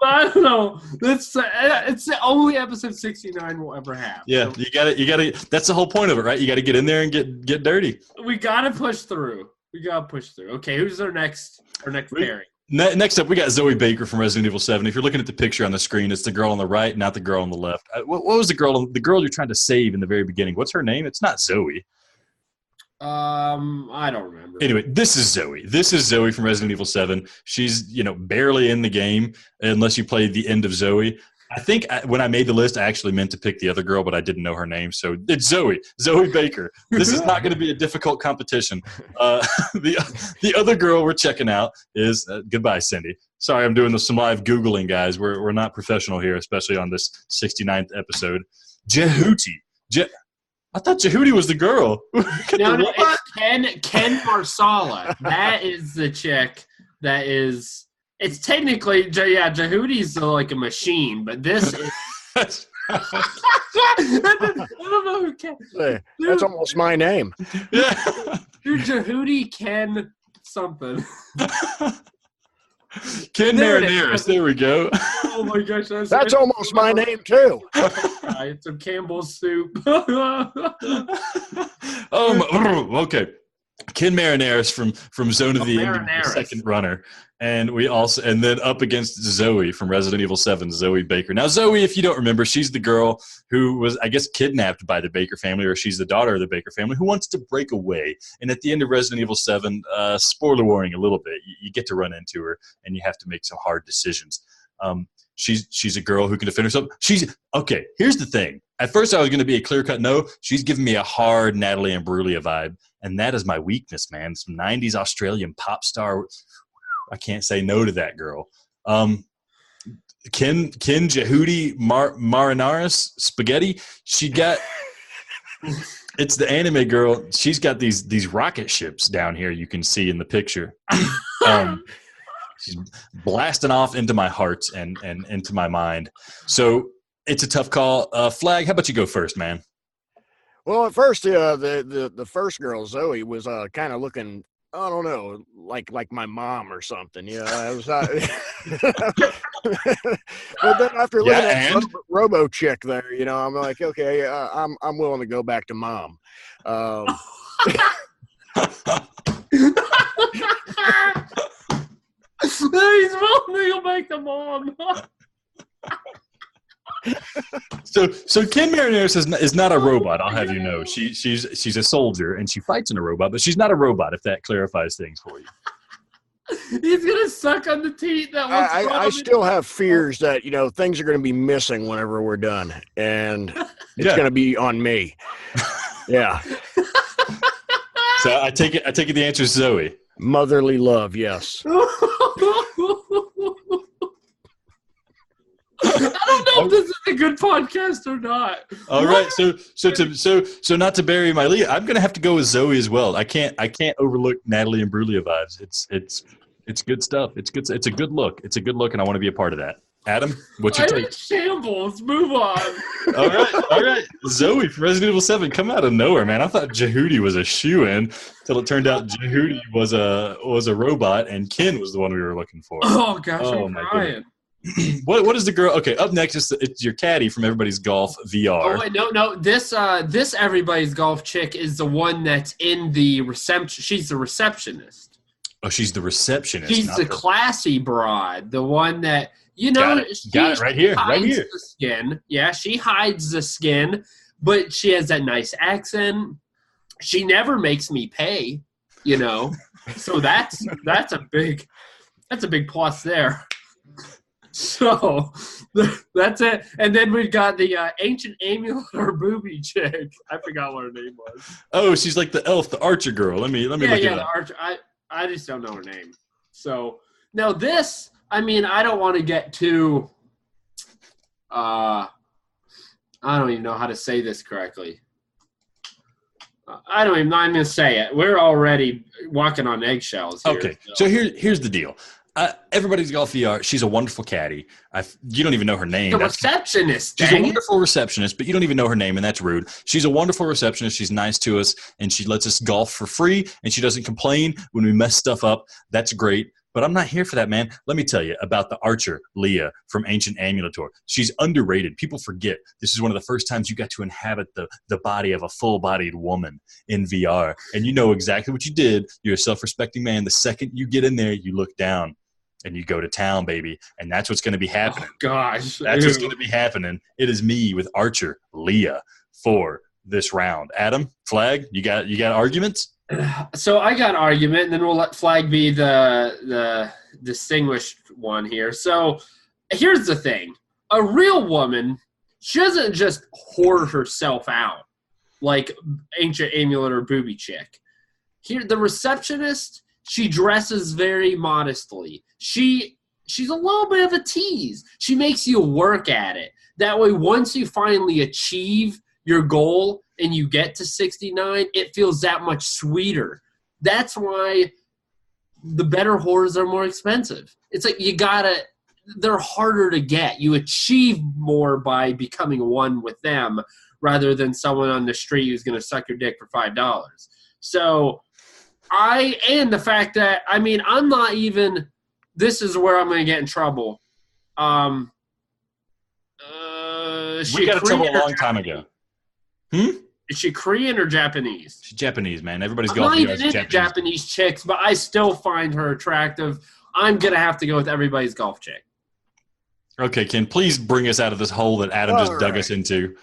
I don't know. It's the only episode 69 we'll ever have. Yeah, so, you got to. That's the whole point of it, right? You got to get in there and get dirty. We got to push through. Okay, who's our next pairing? Next up, we got Zoe Baker from Resident Evil 7. If you're looking at the picture on the screen, it's the girl on the right, not the girl on the left. What was the girl you're trying to save in the very beginning? What's her name? It's not Zoe. I don't remember. Anyway, this is Zoe. This is Zoe from Resident Evil 7. She's, barely in the game unless you play the end of Zoe. I think when I made the list, I actually meant to pick the other girl, but I didn't know her name. So it's Zoe Baker. This is not going to be a difficult competition. The other girl we're checking out is goodbye, Cindy. Sorry, I'm doing some live Googling, guys. We're not professional here, especially on this 69th episode. Jehuti. I thought Jehuti was the girl. No, it's Ken Marsala. That is the chick that is... It's technically, Jehuti's like a machine, but this is... I don't know who Ken... That's almost my name. Yeah. Dude, Jehuti Ken something. Ken Marinaris, there we go. Oh my gosh. That's almost my name, too. It's some Campbell's soup. Okay. Ken Marinaris from Zone of the Ending, the second runner. And then up against Zoe from Resident Evil 7, Zoe Baker. Now, Zoe, if you don't remember, she's the girl who was, I guess, kidnapped by the Baker family, or she's the daughter of the Baker family who wants to break away. And at the end of Resident Evil 7, spoiler warning a little bit, you get to run into her and you have to make some hard decisions. She's a girl who can defend herself. Okay, here's the thing. At first, I was going to be a clear-cut no. She's giving me a hard Natalie Imbruglia vibe, and that is my weakness, man. Some 90s Australian pop star. I can't say no to that girl. Ken Jehuti Marinaris Spaghetti. She got it's the anime girl. She's got these rocket ships down here you can see in the picture. She's blasting off into my heart and into my mind. So it's a tough call. Flag, how about you go first, man? Well, at first, the first girl, Zoe, was kind of looking, I don't know, like my mom or something. I was but then after looking at Robo Chick there, I'm like, okay, I'm willing to go back to mom. He's willing to go back to mom. So Ken Marinaris is not a robot. I'll have you know. She's a soldier and she fights in a robot, but she's not a robot. If that clarifies things for you. He's gonna suck on the teeth. I still have fears that things are going to be missing whenever we're done, and it's going to be on me. Yeah. So I take it. The answer is Zoe. Motherly love, yes. I don't know if this is a good podcast or not. All right, so not to bury my lead, I'm gonna have to go with Zoe as well. I can't overlook Natalie Imbruglia vibes. It's good stuff. It's good. It's a good look. It's a good look, and I want to be a part of that. Adam, what's your take? Shambles. Move on. All right. Zoe from Resident Evil 7, come out of nowhere, man. I thought Jehuti was a shoo-in until it turned out Jehuti was a robot, and Ken was the one we were looking for. Oh gosh, I'm crying. What is the girl? Okay, up next it's your caddy from Everybody's Golf VR. Oh wait, no. This Everybody's Golf chick is the one that's in the reception. She's the receptionist. Oh, she's the receptionist. She's the classy broad, the one that got it right here. The skin. Yeah, she hides the skin, but she has that nice accent. She never makes me pay. So that's a big plus there. So that's it. And then we've got the ancient amulet or booby chick. I forgot what her name was. Oh, she's like the elf, the archer girl. Let me look at the archer. I just don't know her name. So now this, I don't want to get too I don't even know how to say this correctly. I'm going to say it. We're already walking on eggshells here. Okay, so here's the deal. Everybody's Golf VR. She's a wonderful caddy. You don't even know her name. The receptionist. She's a wonderful receptionist, but you don't even know her name, and that's rude. She's a wonderful receptionist. She's nice to us, and she lets us golf for free, and she doesn't complain when we mess stuff up. That's great. But I'm not here for that, man. Let me tell you about the archer, Leah, from Ancient Amulator. She's underrated. People forget this is one of the first times you got to inhabit the body of a full-bodied woman in VR. And you know exactly what you did. You're a self-respecting man. The second you get in there, you look down. and you go to town, baby. And that's what's going to be happening. Oh, gosh. That's what's going to be happening. It is me with Archer Leah for this round. Adam, Flag, you got arguments? So I got argument, and then we'll let Flag be the distinguished one here. So here's the thing. A real woman, she doesn't just whore herself out like Ancient Amulet or Booby Chick. Here, the receptionist, she dresses very modestly. She's a little bit of a tease. She makes you work at it. That way, once you finally achieve your goal and you get to 69, it feels that much sweeter. That's why the better whores are more expensive. It's like they're harder to get. You achieve more by becoming one with them rather than someone on the street who's going to suck your dick for $5. So and the fact that, I'm not even, this is where I'm going to get in trouble. We got in trouble a long time ago. Is she Korean or Japanese? She's Japanese, man. Everybody's I'm golf not even into Japanese chicks, but I still find her attractive. I'm going to have to go with everybody's golf chick. Okay, Ken, please bring us out of this hole that Adam just dug us into.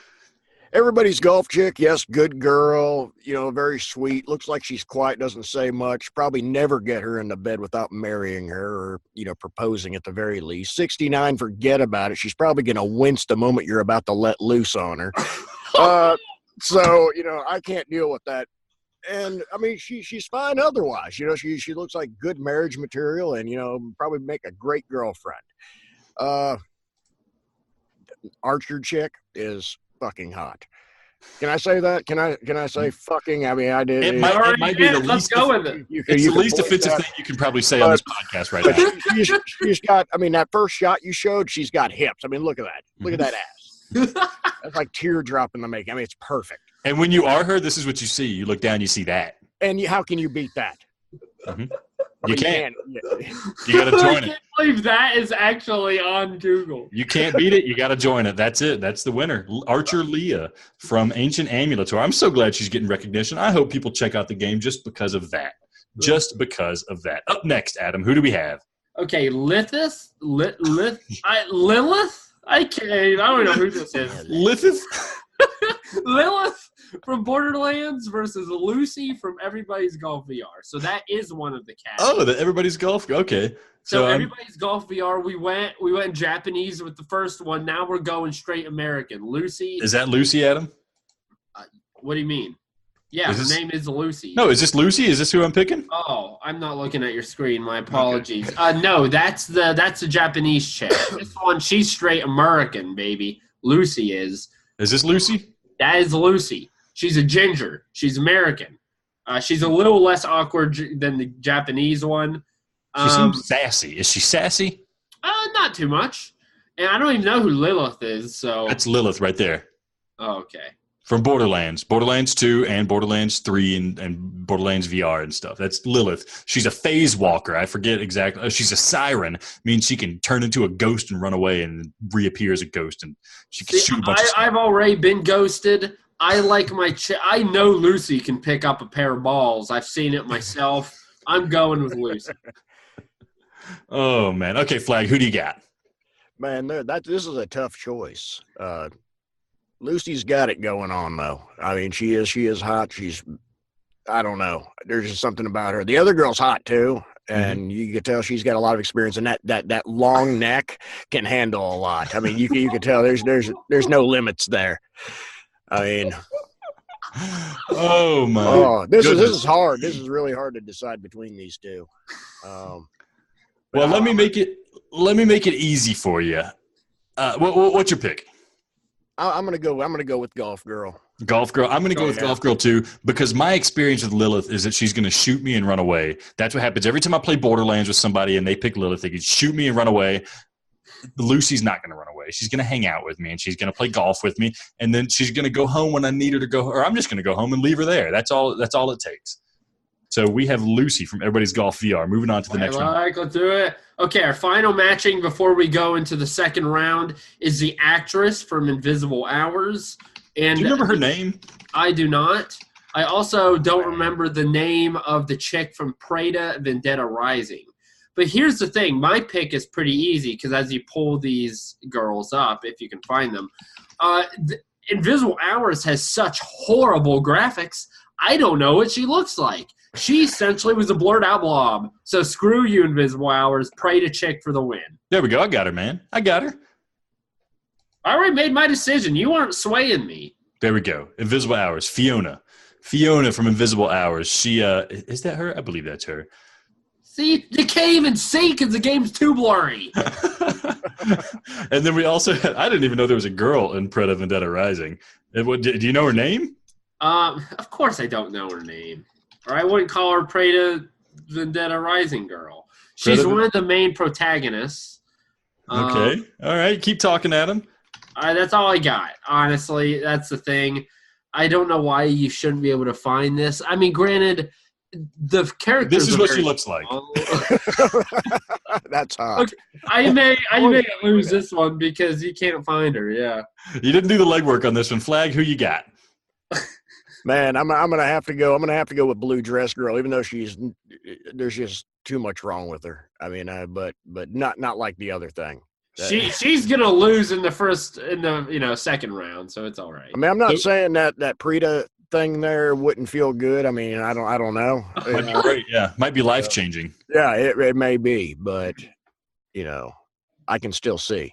Everybody's golf chick, yes, good girl, very sweet. Looks like she's quiet, doesn't say much. Probably never get her into bed without marrying her or, proposing at the very least. 69, forget about it. She's probably going to wince the moment you're about to let loose on her. So, I can't deal with that. And, she's fine otherwise. She looks like good marriage material and, probably make a great girlfriend. Archer chick is fucking hot. Can I say that? Can I say fucking? I did. It might be the least. Go with it. It's the least offensive thing you can probably say on this podcast right now. She's got. That first shot you showed, she's got hips. Look at that. Look at that ass. That's like teardrop in the making. It's perfect. And when you are her, this is what you see. You look down, you see that. And how can you beat that? Mm-hmm. You can't. You got to I join it. can't believe that is actually on Google. You can't beat it. You got to join it. That's it. That's the winner. Archer Leah from Ancient Amulet Tour. I'm so glad she's getting recognition. I hope people check out the game just because of that. Just because of that. Up next, Adam, who do we have? Okay, Lilith? Lilith? I can't. I don't know who this is. Lilith? Lilith from Borderlands versus Lucy from Everybody's Golf VR. So that is one of the cats. Oh, the Everybody's Golf. Okay. So Everybody's Golf VR. We went Japanese with the first one. Now we're going straight American. Lucy. Is that Lucy, Adam? What do you mean? Yeah, her name is Lucy. No, is this Lucy? Is this who I'm picking? Oh, I'm not looking at your screen. My apologies. Okay. No, that's the Japanese chick. This one, she's straight American, baby. Lucy is. Is this Lucy? That is Lucy. She's a ginger. She's American. She's a little less awkward than the Japanese one. She seems sassy. Is she sassy? Not too much. And I don't even know who Lilith is. So that's Lilith right there. Oh, okay. From Borderlands 2 and Borderlands 3 and Borderlands VR and stuff. That's Lilith. She's a phase walker. I forget exactly. She's a siren. Means she can turn into a ghost and run away and reappear as a ghost. And she can shoot a bunch of stuff. I've already been ghosted. I like I know Lucy can pick up a pair of balls. I've seen it myself. I'm going with Lucy. Oh, man. Okay, Flag, who do you got? Man, this is a tough choice. Lucy's got it going on, though. She is hot. I don't know. There's just something about her. The other girl's hot, too. And you can tell she's got a lot of experience, and that long neck can handle a lot. You can tell there's no limits there. Oh my! Oh, this is hard. This is really hard to decide between these two. Well, let me make it easy for you. What's your pick? I'm gonna go with Golf Girl. Golf Girl. I'm gonna go with Golf Girl too, because my experience with Lilith is that she's gonna shoot me and run away. That's what happens every time I play Borderlands with somebody and they pick Lilith. They can shoot me and run away. Lucy's not going to run away. She's going to hang out with me, and she's going to play golf with me, and then she's going to go home when I need her to go, or I'm just going to go home and leave her there. That's all it takes. So we have Lucy from Everybody's Golf VR. Moving on to the next one. Let's do it. Okay, our final matching before we go into the second round is the actress from Invisible Hours. And do you remember her name? I do not. I also don't remember the name of the chick from Preda Vendetta Rising. But here's the thing. My pick is pretty easy because as you pull these girls up, if you can find them, Invisible Hours has such horrible graphics. I don't know what she looks like. She essentially was a blurred out blob. So screw you, Invisible Hours. Pray to chick for the win. There we go. I got her, man. I got her. I already made my decision. You aren't swaying me. There we go. Invisible Hours. Fiona from Invisible Hours. She is that her? I believe that's her. See, you can't even see because the game's too blurry. And then we also I didn't even know there was a girl in Preda Vendetta Rising. Do you know her name? Of course I don't know her name. Or I wouldn't call her Preda Vendetta Rising girl. She's one of the main protagonists. Okay. All right. Keep talking, Adam. That's all I got. Honestly, that's the thing. I don't know why you shouldn't be able to find this. I mean, granted, the characters. This is what she looks like. That's hot. Okay, I may lose this one because you can't find her. Yeah. You didn't do the legwork on this one. Flag, who you got? Man, I'm gonna have to go. I'm gonna have to go with Blue Dress Girl, even though there's just too much wrong with her. I mean, but not like the other thing. She's gonna lose in the second round, so it's all right. I mean, I'm not saying that Preda thing there wouldn't feel good. I mean, I don't know. Might be great. Yeah, might be life changing. Yeah, it may be, but I can still see.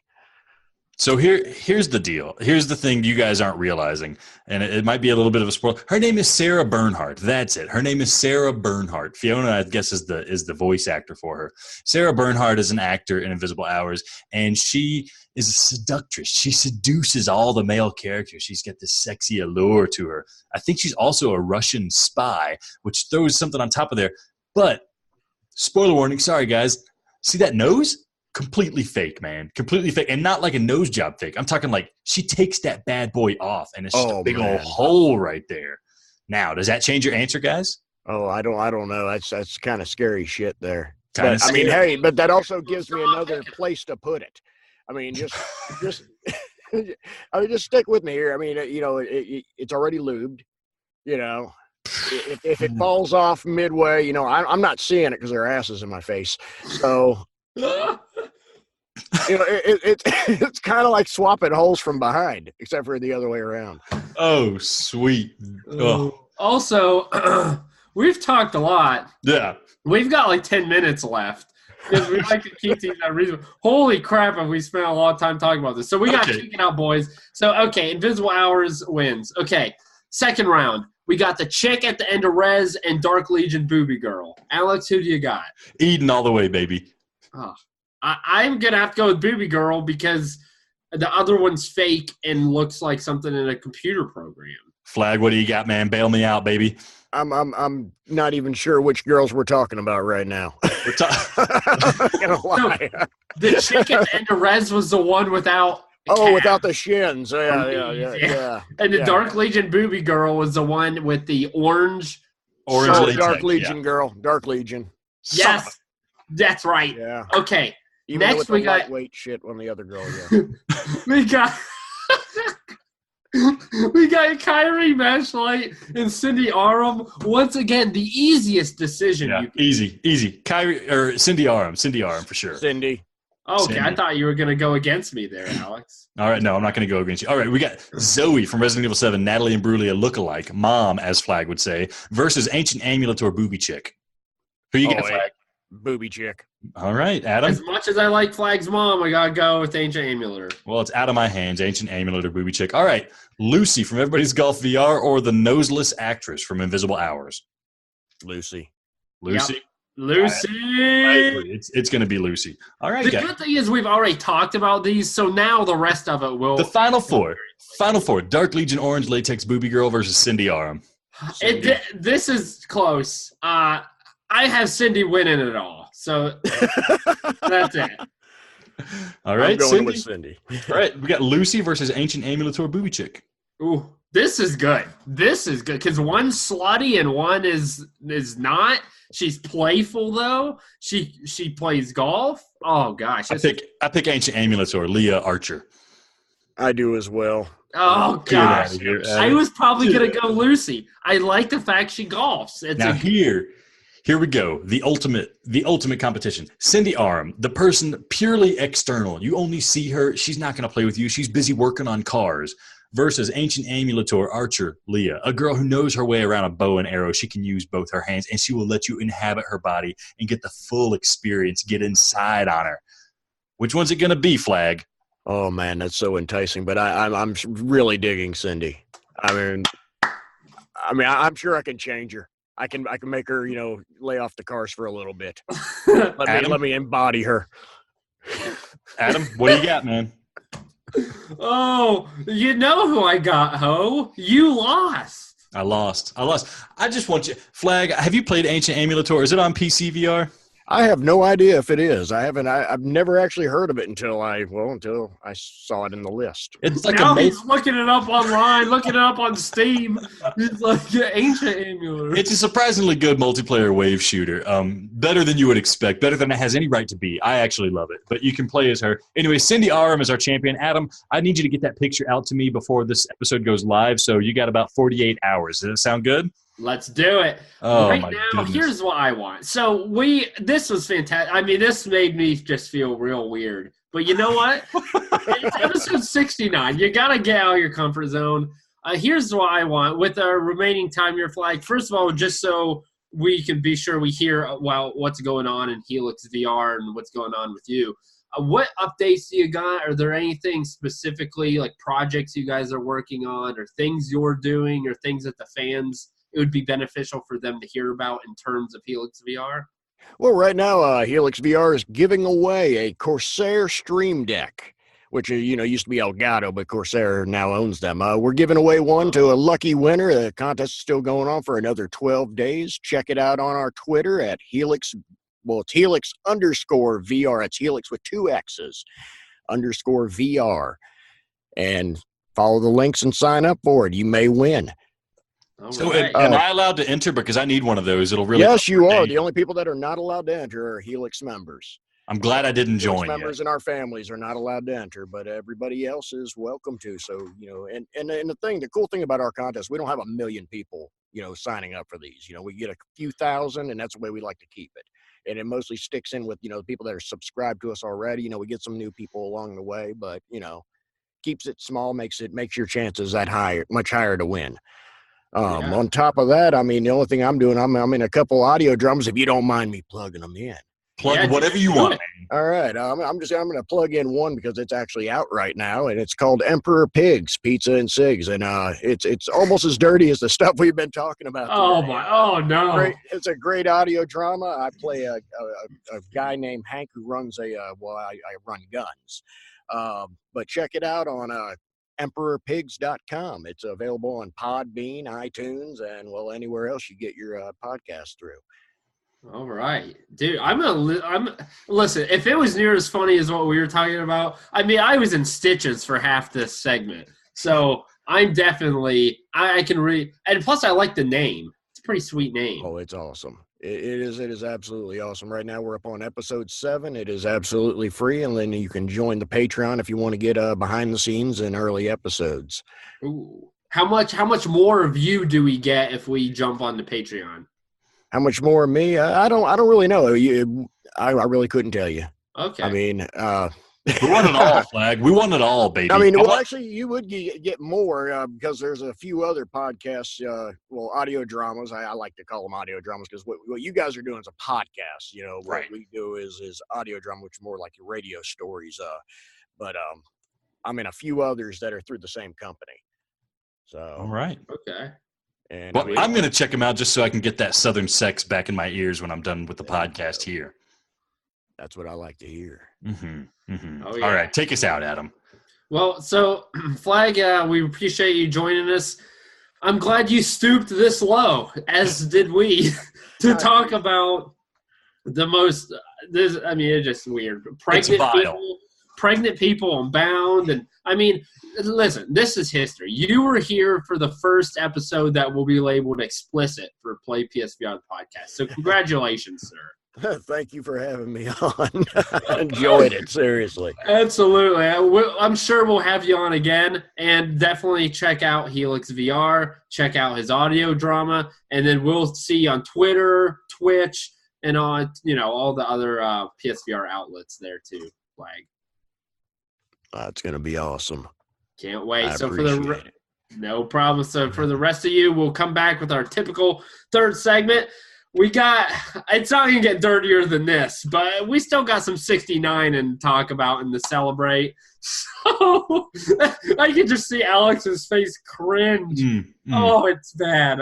So here's the deal. Here's the thing you guys aren't realizing, and it might be a little bit of a spoiler. Her name is Sarah Bernhardt. That's it. Her name is Sarah Bernhardt. Fiona, I guess, is the voice actor for her. Sarah Bernhardt is an actor in Invisible Hours, and she is a seductress. She seduces all the male characters. She's got this sexy allure to her. I think she's also a Russian spy, which throws something on top of there. But spoiler warning. Sorry, guys. See that nose? Completely fake, man. Completely fake. And not like a nose job fake. I'm talking like she takes that bad boy off and it's just a big old hole right there. Now, does that change your answer, guys? Oh, I don't know. That's kind of scary shit there. But, I mean, hey, but that also gives me another place to put it. I mean, just just stick with me here. I mean, it's already lubed, If it falls off midway, I'm not seeing it because their ass is in my face. So it's kind of like swapping holes from behind, except for the other way around. Oh, sweet. Oh. Also, we've talked a lot. Yeah. We've got like 10 minutes left because we like to keep these reasonable. Holy crap, have we spent a lot of time talking about this. So we got to kick it out, boys. So, okay, Invisible Hours wins. Okay, second round. We got the chick at the end of Rez and Dark Legion Booby Girl. Alex, who do you got? Eden all the way, baby. Oh, I'm going to have to go with Booby Girl because the other one's fake and looks like something in a computer program. Flag, what do you got, man? Bail me out, baby. I'm not even sure which girls we're talking about right now. I'm not gonna lie. So, the chick at the end of Rez was the one without without the shins. Yeah. And the Dark Legion Booby Girl was the one with the orange latex, Dark Legion girl. Dark Legion. Yes, that's right. Yeah. Okay. Even Next we got lightweight shit on the other girl. Yeah. we got Kyrie Mashlight and Cindy Aram. Once again, the easiest decision. Yeah, easy. Kyrie or Cindy Aram for sure. Cindy. Okay, I thought you were going to go against me there, Alex. All right, no, I'm not going to go against you. All right, we got Zoe from Resident Evil 7, Natalie Imbruglia lookalike, mom, as Flag would say, versus Ancient Amulet or Booby Chick. Who you got, Flag? Booby Chick. All right, Adam. As much as I like Flag's mom, I got to go with Ancient Amulet. Well, it's out of my hands, Ancient Amulet or Booby Chick. All right, Lucy from Everybody's Golf VR or the noseless actress from Invisible Hours? Lucy. Lucy? Yep. Lucy. I agree. It's going to be Lucy. All right, the guys. good thing is we've already talked about these, so now the rest of it will. The final four. Dark Legion Orange Latex Booby Girl versus Cindy Aram. This is close. I have Cindy winning it all, so that's it. All right, I'm going with Cindy. All right, we got Lucy versus Ancient Amulet or Booby Chick. Ooh, this is good. This is good because one's slutty and one is not. She's playful though. She plays golf. Oh gosh, I pick Ancient Amulets or Leah Archer. I do as well. Oh gosh, I was probably gonna go Lucy. I like the fact she golfs. Here we go. The ultimate competition. Cindy Arm, the person purely external. You only see her. She's not going to play with you. She's busy working on cars. Versus Ancient Amulator Archer Leah, a girl who knows her way around a bow and arrow. She can use both her hands, and she will let you inhabit her body and get the full experience, get inside on her. Which one's it going to be, Flag? Oh, man, that's so enticing. But I'm really digging Cindy. I mean, I'm sure I can change her. I can make her, lay off the cars for a little bit. Let me embody her. Adam, what do you got, man? Oh, you know who I got, Ho. You lost. I lost. I just want you, Flag, have you played Ancient Amulator? Is it on PC VR? I have no idea if it is. I've never actually heard of it until I saw it in the list. It's like now he's looking it up online, looking it up on Steam. It's like Ancient Amulator. It's a surprisingly good multiplayer wave shooter. Better than you would expect. Better than it has any right to be. I actually love it. But you can play as her. Anyway, Cindy Aram is our champion. Adam, I need you to get that picture out to me before this episode goes live. So you got about 48 hours. Does it sound good? Let's do it. Oh, right my now, goodness. Here's what I want. So this was fantastic. I mean, this made me just feel real weird. But you know what? It's episode 69. You got to get out of your comfort zone. Here's what I want. With our remaining time here, Flag, first of all, just so we can be sure we hear what's going on in Helix VR and what's going on with you. What updates do you got? Are there anything specifically, like projects you guys are working on or things you're doing or things that the fans – it would be beneficial for them to hear about in terms of Helix VR? Well, right now, Helix VR is giving away a Corsair Stream Deck, which used to be Elgato, but Corsair now owns them. We're giving away one to a lucky winner. The contest is still going on for another 12 days. Check it out on our Twitter at Helix. Well, it's Helix_VR. It's Helix with 2 X's, _VR. And follow the links and sign up for it. You may win. So am I allowed to enter? Because I need one of those. It'll really. Yes, you are. The only people that are not allowed to enter are Helix members. I'm glad I didn't join. Members in our families are not allowed to enter, but everybody else is welcome to. So, and the cool thing about our contest, we don't have 1 million people, signing up for these. We get a few thousand, and that's the way we like to keep it. And it mostly sticks in with, the people that are subscribed to us already. We get some new people along the way, but, keeps it small, makes your chances much higher to win. On top of that, the only thing I'm doing, I'm in a couple audio dramas, if you don't mind me plugging them in. Plug whatever you want. All right. I'm going to plug in one because it's actually out right now, and it's called Emperor Pigs, Pizza and Cigs. And it's almost as dirty as the stuff we've been talking about today. Oh, no. It's a great audio drama. I play a guy named Hank who runs I run guns. But check it out on EmperorPigs.com. It's available on Podbean, iTunes, and anywhere else you get your podcast through. All right, dude. Listen. If it was near as funny as what we were talking about, I was in stitches for half this segment. So I'm definitely I can read, and plus I like the name. It's a pretty sweet name. Oh, it's awesome. It is absolutely awesome. Right now we're up on episode 7. It is absolutely free, and then you can join the Patreon if you want to get behind the scenes and early episodes. Ooh. How much more of you do we get if we jump on the Patreon? How much more of me? I don't really know. I really couldn't tell you. Okay. We want it all, Flag. We want it all, baby. Actually, you would get more because there's a few other podcasts, audio dramas. I like to call them audio dramas because what you guys are doing is a podcast. What we do is audio drama, which is more like your radio stories. But I'm in a few others that are through the same company. So. All right. Okay. And I'm going to check them out just so I can get that Southern sex back in my ears when I'm done with the podcast here. That's what I like to hear. Mm-hmm. Mm-hmm. Oh, yeah. All right. Take us out, Adam. Well, so, Flag, we appreciate you joining us. I'm glad you stooped this low, as did we, to talk about the most – it's just weird. Pregnant people unbound. And, listen, this is history. You were here for the first episode that will be labeled explicit for PlayPSVR podcast. So congratulations, sir. Thank you for having me on. I enjoyed it, seriously. Absolutely. I'm sure we'll have you on again, and definitely check out Helix VR, check out his audio drama, and then we'll see you on Twitter, Twitch, and on, all the other PSVR outlets there too. Flag. That's going to be awesome. Can't wait. I So appreciate it. No problem. So for the rest of you, we'll come back with our typical third segment. It's not going to get dirtier than this, but we still got some 69 and talk about and to celebrate. So I can just see Alex's face cringe. Oh, it's bad.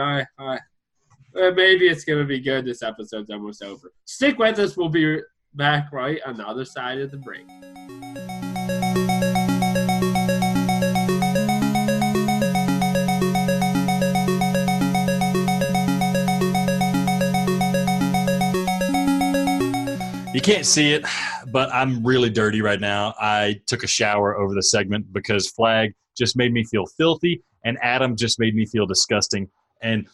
Maybe it's going to be good. This episode's almost over. Stick with us. We'll be back right on the other side of the break. You can't see it, but I'm really dirty right now. I took a shower over the segment because Flag just made me feel filthy, and Adam just made me feel disgusting. And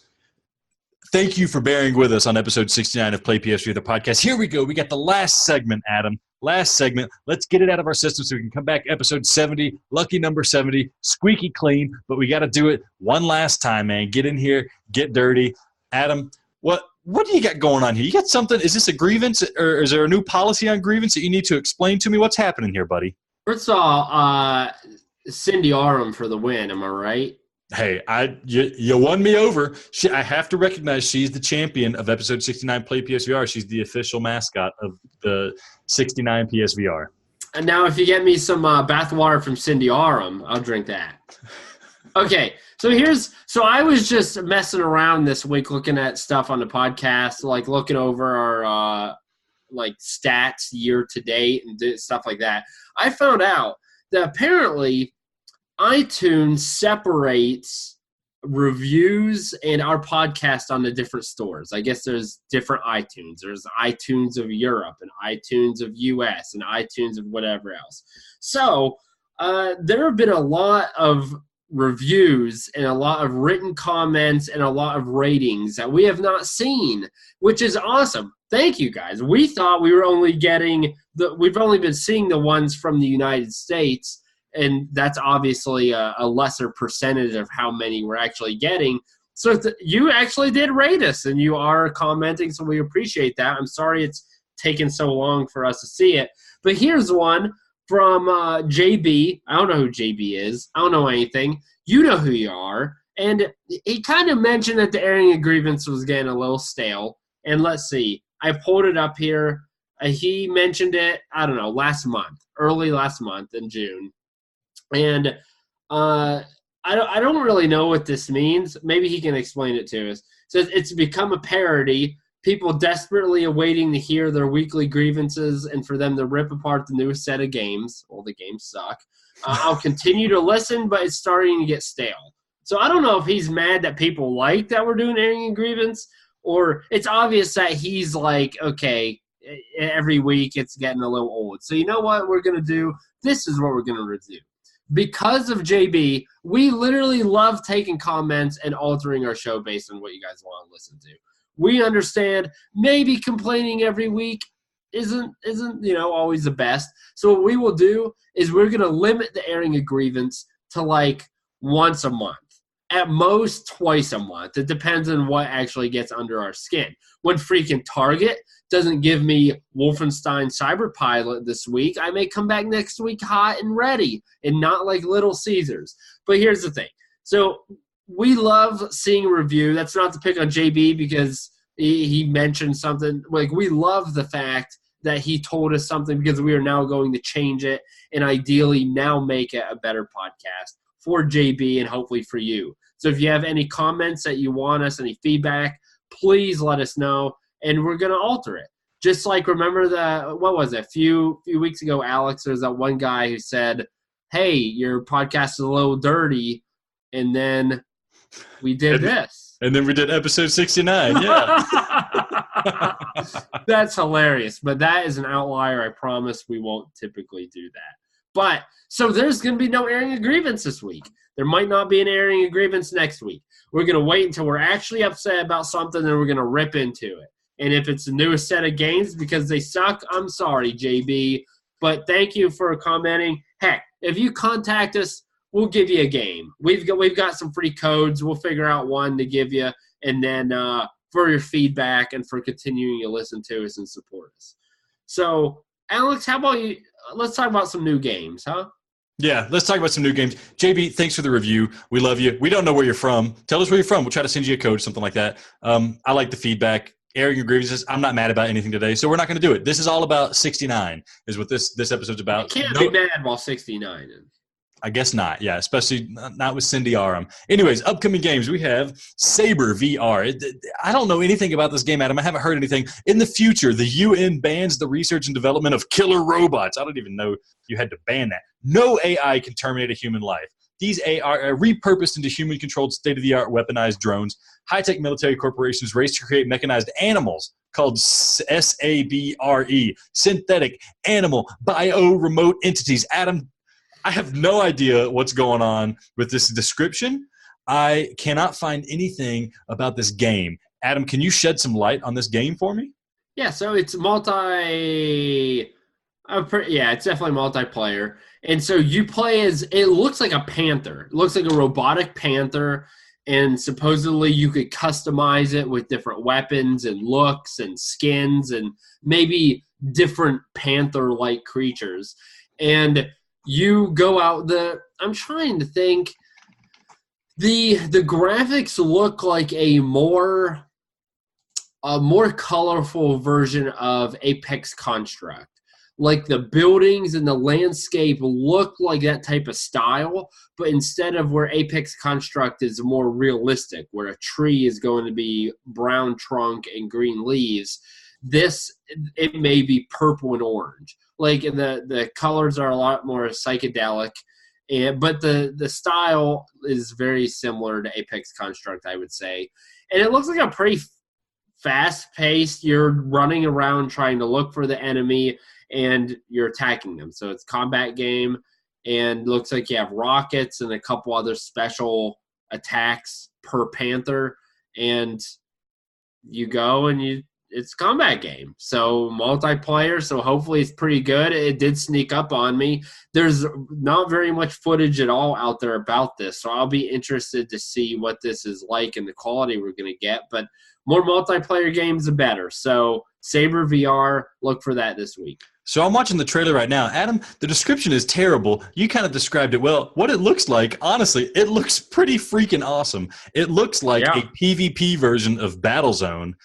thank you for bearing with us on episode 69 of PlayPSVR, the podcast. Here we go. We got the last segment, Adam. Last segment. Let's get it out of our system so we can come back episode 70, lucky number 70, squeaky clean, but we got to do it one last time, man. Get in here, get dirty. Adam, what do you got going on here? You got something? Is this a grievance, or is there a new policy on grievance that you need to explain to me? What's happening here, buddy? First of all, Cindy Aram for the win. Am I right? Hey, you won me over. I have to recognize she's the champion of episode 69 Play PSVR. She's the official mascot of the 69 PSVR. And now if you get me some bathwater from Cindy Aram, I'll drink that. Okay, so I was just messing around this week looking at stuff on the podcast, like looking over our stats year to date and stuff like that. I found out that apparently iTunes separates reviews and our podcast on the different stores. I guess there's different iTunes. There's iTunes of Europe and iTunes of US and iTunes of whatever else. So there have been a lot of reviews and a lot of written comments and a lot of ratings that we have not seen, which is awesome. Thank you guys. We thought we were only getting we've only been seeing the ones from the United States, and that's obviously a lesser percentage of how many we're actually getting. So you actually did rate us, and you are commenting, so we appreciate that. I'm sorry it's taken so long for us to see it. But here's one from JB. I don't know who JB is. I don't know anything. You know who you are. And he kind of mentioned that the airing of grievance was getting a little stale. And let's see. I pulled it up here. He mentioned it, I don't know, early last month in June. And I don't really know what this means. Maybe he can explain it to us. It says it's become a parody. People desperately awaiting to hear their weekly grievances and for them to rip apart the newest set of games. Well, the games suck. I'll continue to listen, but it's starting to get stale. So I don't know if he's mad that people like that we're doing airing and grievance, or it's obvious that he's like, okay, every week it's getting a little old. So you know what we're going to do? This is what we're going to review. Because of JB, we literally love taking comments and altering our show based on what you guys want to listen to. We understand maybe complaining every week isn't always the best. So what we will do is we're going to limit the airing of grievance to like once a month. At most twice a month. It depends on what actually gets under our skin. When freaking Target doesn't give me Wolfenstein Cyberpilot this week, I may come back next week hot and ready and not like Little Caesars. But here's the thing. So we love seeing a review. That's not to pick on JB because he mentioned something. Like, we love the fact that he told us something because we are now going to change it and ideally now make it a better podcast for JB and hopefully for you. So if you have any comments that you want us, any feedback, please let us know, and we're going to alter it. Just like, remember a few weeks ago, Alex, there's that one guy who said, hey, your podcast is a little dirty, and then we did this. And then we did episode 69, yeah. That's hilarious, but that is an outlier. I promise we won't typically do that. But, so there's going to be no airing of grievance this week. There might not be an airing of grievance next week. We're going to wait until we're actually upset about something, and we're going to rip into it. And if it's the newest set of games because they suck, I'm sorry, JB. But thank you for commenting. Heck, if you contact us, we'll give you a game. We've got some free codes. We'll figure out one to give you, and then for your feedback and for continuing to listen to us and support us. So, Alex, how about you? Let's talk about some new games, huh? Yeah, let's talk about some new games. JB, thanks for the review. We love you. We don't know where you're from. Tell us where you're from. We'll try to send you a code, something like that. I like the feedback. Airing your grievances. I'm not mad about anything today, so we're not going to do it. This is all about 69, is what this episode's about. You can't be mad while 69 is. I guess not. Yeah, especially not with Cindy Aram. Anyways, upcoming games. We have Saber VR. I don't know anything about this game, Adam. I haven't heard anything. In the future, the UN bans the research and development of killer robots. I don't even know you had to ban that. No AI can terminate a human life. These AI are repurposed into human-controlled, state-of-the-art weaponized drones. High-tech military corporations race to create mechanized animals called SABRE, synthetic animal bio-remote entities. Adam, I have no idea what's going on with this description. I cannot find anything about this game. Adam, can you shed some light on this game for me? Yeah, so it's it's definitely multiplayer. And so you play as, it looks like a panther. It looks like a robotic panther. And supposedly you could customize it with different weapons and looks and skins and maybe different panther-like creatures. And you go out I'm trying to think. The graphics look like a more colorful version of Apex Construct. Like the buildings and the landscape look like that type of style, but instead of where Apex Construct is more realistic, where a tree is going to be brown trunk and green leaves, it may be purple and orange. Like the colors are a lot more psychedelic, but the style is very similar to Apex Construct, I would say. And it looks like a pretty fast-paced. You're running around trying to look for the enemy, and you're attacking them. So it's a combat game, and looks like you have rockets and a couple other special attacks per Panther, and you go and it's a combat game. So multiplayer, so hopefully it's pretty good. It did sneak up on me. There's not very much footage at all out there about this, so I'll be interested to see what this is like and the quality we're going to get. But more multiplayer games, the better. So Saber VR, look for that this week. So I'm watching the trailer right now. Adam, the description is terrible. You kind of described it well. What it looks like, honestly, it looks pretty freaking awesome. It looks like a PvP version of Battlezone,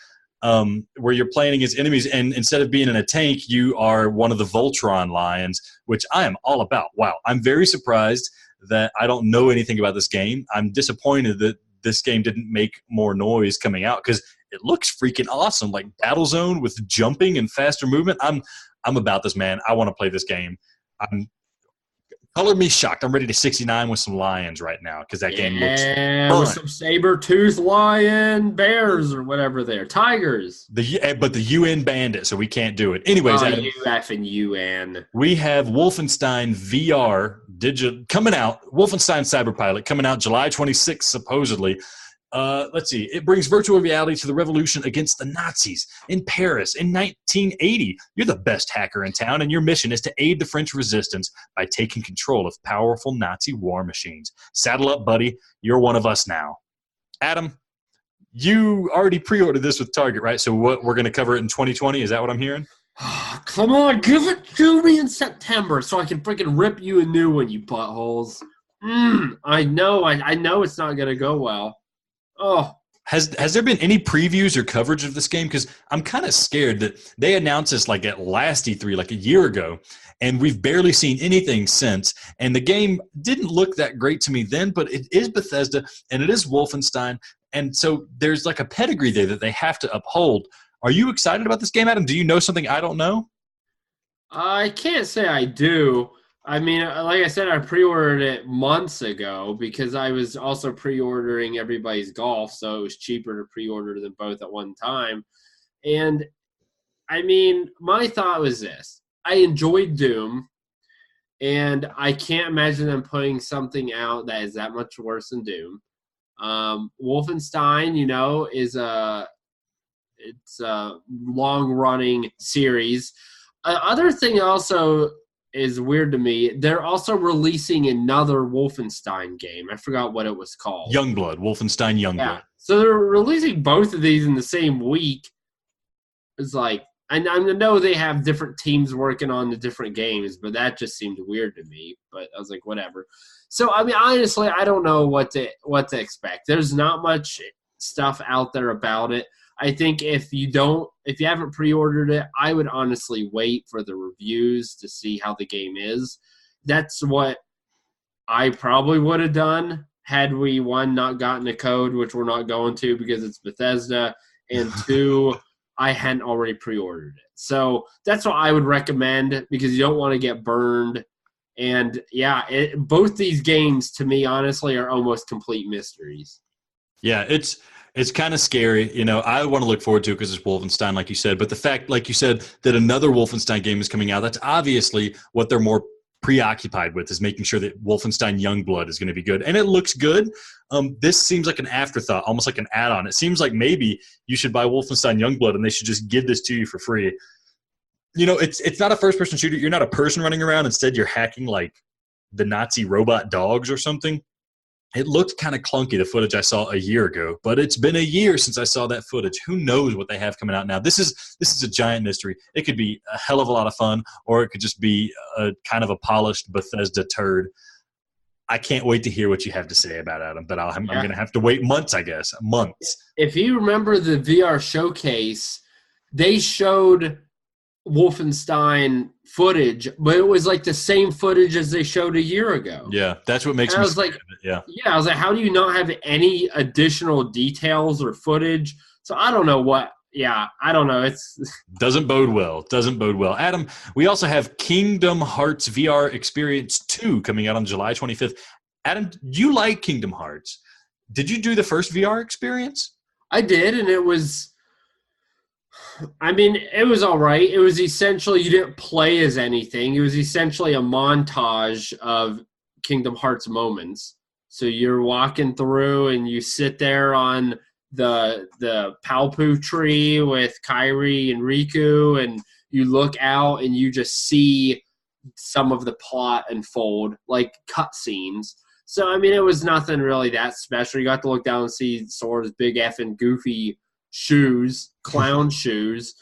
where you're playing against enemies, and instead of being in a tank, you are one of the Voltron lions, which I am all about. Wow, I'm very surprised that I don't know anything about this game. I'm disappointed that this game didn't make more noise coming out, because it looks freaking awesome, like Battlezone with jumping and faster movement. I'm about this, man. I want to play this game. Color me shocked. I'm ready to 69 with some lions right now, because that game looks fun. With some saber-toothed lion bears or whatever they're. Tigers. But the UN banned it, so we can't do it. Anyways, Adam, you effing UN. we have Wolfenstein VR coming out. Wolfenstein Cyberpilot coming out July 26th, supposedly. Let's see. It brings virtual reality to the revolution against the Nazis in Paris in 1980. You're the best hacker in town, and your mission is to aid the French resistance by taking control of powerful Nazi war machines. Saddle up, buddy. You're one of us now. Adam, you already pre-ordered this with Target, right? So we're going to cover it in 2020? Is that what I'm hearing? Come on, give it to me in September so I can freaking rip you a new one, you buttholes. I know it's not going to go well. Oh, has there been any previews or coverage of this game? Because I'm kind of scared that they announced this like at last E3, like a year ago, and we've barely seen anything since. And the game didn't look that great to me then, but it is Bethesda and it is Wolfenstein, and so there's like a pedigree there that they have to uphold. Are you excited about this game, Adam? Do you know something I don't know? I can't say I do. I mean, like I said, I pre-ordered it months ago because I was also pre-ordering Everybody's Golf, so it was cheaper to pre-order them both at one time. And, I mean, my thought was this. I enjoyed Doom, and I can't imagine them putting something out that is that much worse than Doom. Wolfenstein, it's a long-running series. Other thing also is weird to me. They're also releasing another Wolfenstein game. I forgot what it was called. Youngblood, Wolfenstein Youngblood. Yeah. So they're releasing both of these in the same week. It's like, I know they have different teams working on the different games, but that just seemed weird to me. But I was like, whatever. So, I mean, honestly, I don't know what to expect. There's not much stuff out there about it. I think if you haven't pre-ordered it, I would honestly wait for the reviews to see how the game is. That's what I probably would have done had we, one, not gotten a code, which we're not going to because it's Bethesda, and two, I hadn't already pre-ordered it. So that's what I would recommend because you don't want to get burned. And, yeah, both these games, to me, honestly, are almost complete mysteries. Yeah, it's kind of scary. You know, I want to look forward to it because it's Wolfenstein, like you said. But the fact, like you said, that another Wolfenstein game is coming out, that's obviously what they're more preoccupied with, is making sure that Wolfenstein Youngblood is going to be good. And it looks good. This seems like an afterthought, almost like an add-on. It seems like maybe you should buy Wolfenstein Youngblood and they should just give this to you for free. You know, it's not a first-person shooter. You're not a person running around. Instead, you're hacking like the Nazi robot dogs or something. It looked kind of clunky, the footage I saw a year ago, but it's been a year since I saw that footage. Who knows what they have coming out now? This is a giant mystery. It could be a hell of a lot of fun, or it could just be a kind of a polished Bethesda turd. I can't wait to hear what you have to say about it, Adam, but I'm going to have to wait months, I guess. Months. If you remember the VR showcase, they showed Wolfenstein footage, but it was like the same footage as they showed a year ago. Yeah, that's what makes me scared of it. Yeah, I was like, how do you not have any additional details or footage? So I don't know what. Yeah, I don't know. It's doesn't bode well. Doesn't bode well. Adam, we also have Kingdom Hearts VR Experience 2 coming out on July 25th. Adam, you like Kingdom Hearts? Did you do the first VR experience? I did, and it was. I mean, it was all right. It was essentially, you didn't play as anything. It was essentially a montage of Kingdom Hearts moments. So you're walking through and you sit there on the Palpu tree with Kairi and Riku, and you look out and you just see some of the plot unfold, like cutscenes. So, I mean, it was nothing really that special. You got to look down and see Sora's big effing goofy shoes, clown shoes.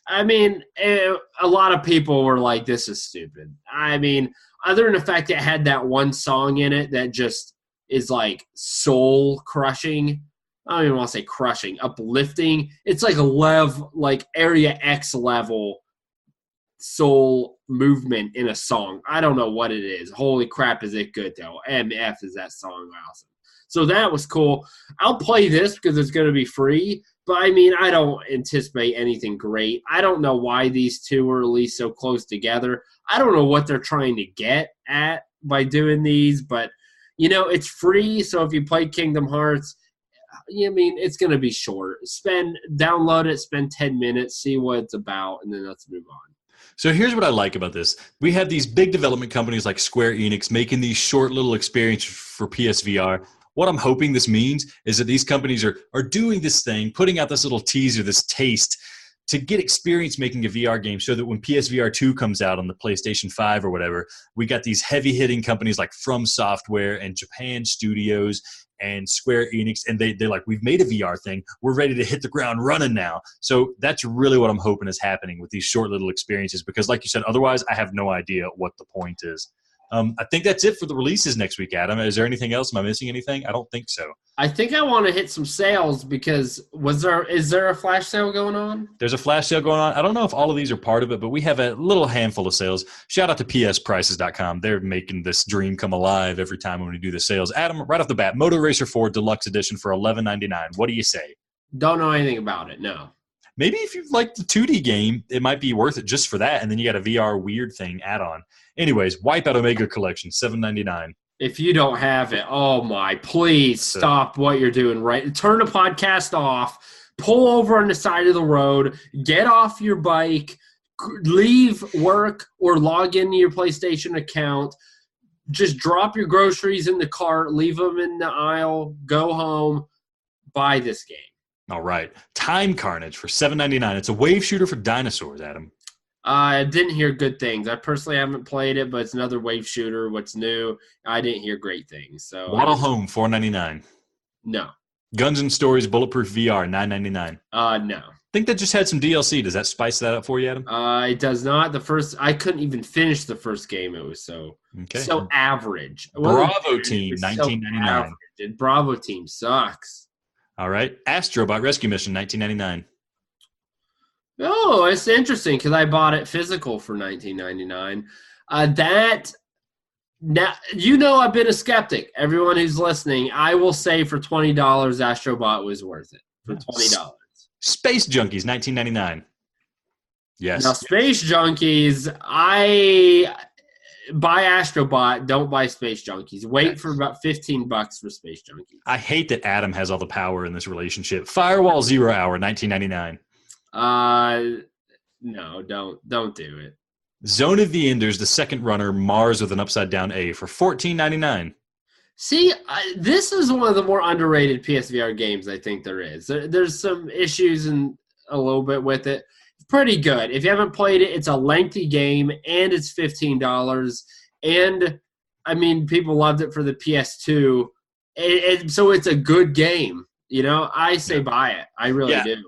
I mean, a lot of people were like, this is stupid. I mean, other than the fact that it had that one song in it that just is like soul crushing. I don't even want to say crushing, uplifting. It's like like Area X level soul movement in a song. I don't know what it is. Holy crap, is it good though. MF is that song awesome. So that was cool. I'll play this because it's going to be free. But, I mean, I don't anticipate anything great. I don't know why these two were released so close together. I don't know what they're trying to get at by doing these. But, you know, it's free. So if you play Kingdom Hearts, I mean, it's going to be short. Download it, spend 10 minutes, see what it's about, and then let's move on. So here's what I like about this. We have these big development companies like Square Enix making these short little experiences for PSVR. What I'm hoping this means is that these companies are doing this thing, putting out this little teaser, this taste, to get experience making a VR game so that when PSVR 2 comes out on the PlayStation 5 or whatever, we got these heavy-hitting companies like From Software and Japan Studios and Square Enix, and they're like, we've made a VR thing. We're ready to hit the ground running now. So that's really what I'm hoping is happening with these short little experiences because, like you said, otherwise I have no idea what the point is. I think that's it for the releases next week, Adam. Is there anything else? Am I missing anything? I don't think so. I think I want to hit some sales because is there a flash sale going on? There's a flash sale going on. I don't know if all of these are part of it, but we have a little handful of sales. Shout out to psprices.com. They're making this dream come alive every time when we do the sales. Adam, right off the bat, Moto Racer 4 Deluxe Edition for $11.99. What do you say? Don't know anything about it, no. Maybe if you like the 2D game, it might be worth it just for that, and then you got a VR weird thing add-on. Anyways, Wipeout Omega Collection, $7.99. If you don't have it, oh my, please stop what you're doing, right? Turn the podcast off, pull over on the side of the road, get off your bike, leave work or log into your PlayStation account, just drop your groceries in the cart, leave them in the aisle, go home, buy this game. All right. Time Carnage for $7.99. It's a wave shooter for dinosaurs, Adam. I didn't hear good things. I personally haven't played it, but it's another wave shooter. What's new? I didn't hear great things. So Waddle Home, $4.99. No. Guns and Stories Bulletproof VR, $9.99. No. I think that just had some DLC. Does that spice that up for you, Adam? It does not. I couldn't even finish the first game. It was so average. Bravo Team, $19.99. Bravo Team sucks. All right. Astrobot Rescue Mission, $19.99. Oh, it's interesting because I bought it physical for $19.99. Now, I've been a skeptic. Everyone who's listening, I will say for $20, Astrobot was worth it. For $20. Space Junkies, $19.99. Yes. Now, Space Junkies, I buy Astrobot, don't buy Space Junkies. Wait for about $15 for Space Junkies. I hate that Adam has all the power in this relationship. Firewall 0 Hour, $19.99. No, don't do it. Zone of the Enders, the second runner, Mars with an upside down A for $14.99. See, this is one of the more underrated PSVR games I think there is. There's some issues a little bit with it. It's pretty good. If you haven't played it, it's a lengthy game, and it's $15. And, I mean, people loved it for the PS2. So it's a good game. I say buy it. I really do.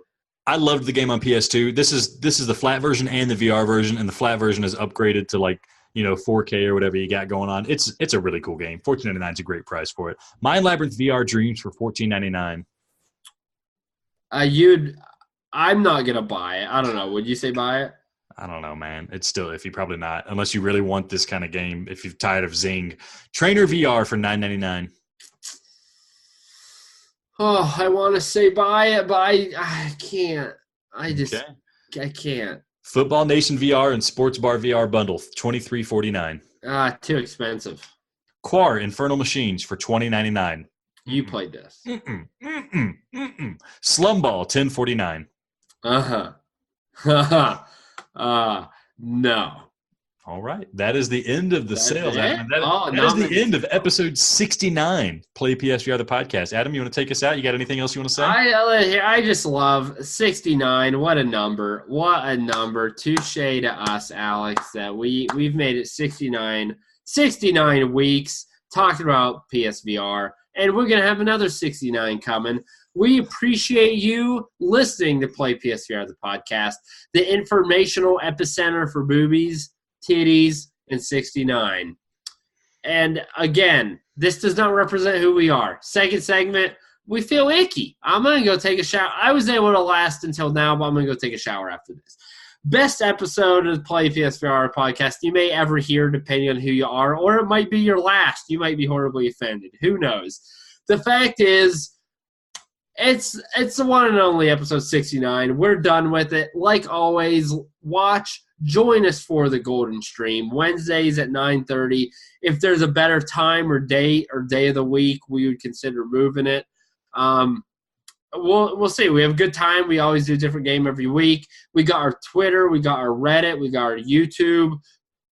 I loved the game on PS2. This is the flat version and the VR version, and the flat version is upgraded to 4K or whatever you got going on. It's a really cool game. $14.99 is a great price for it. Mind Labyrinth VR Dreams for $14.99. I'm not gonna buy it. I don't know. Would you say buy it? I don't know, man. It's still iffy. Probably not, unless you really want this kind of game. If you're tired of Zing, Trainer VR for $9.99. Oh, I want to say buy it, but I can't. I can't. Football Nation VR and Sports Bar VR bundle, $23.49. Too expensive. Quar Infernal Machines for $20.99. You played this. Slumball, $10.49. No. All right. That is the end of the sales. That is the end of episode 69, Play PSVR, the podcast. Adam, you want to take us out? You got anything else you want to say? I just love 69. What a number. What a number. Touche to us, Alex, that we've made it 69 weeks talking about PSVR, and we're going to have another 69 coming. We appreciate you listening to Play PSVR, the podcast, the informational epicenter for boobies, titties, and 69. And again, this does not represent who we are. Second segment, we feel icky. I'm going to go take a shower. I was able to last until now, but I'm going to go take a shower after this. Best episode of the Play PSVR podcast you may ever hear, depending on who you are, or it might be your last. You might be horribly offended. Who knows? The fact is, it's the one and only episode 69. We're done with it. Like always, join us for the Golden Stream, Wednesdays at 9:30. If there's a better time or date or day of the week, we would consider moving it. We'll see. We have a good time. We always do a different game every week. We got our Twitter. We got our Reddit. We got our YouTube.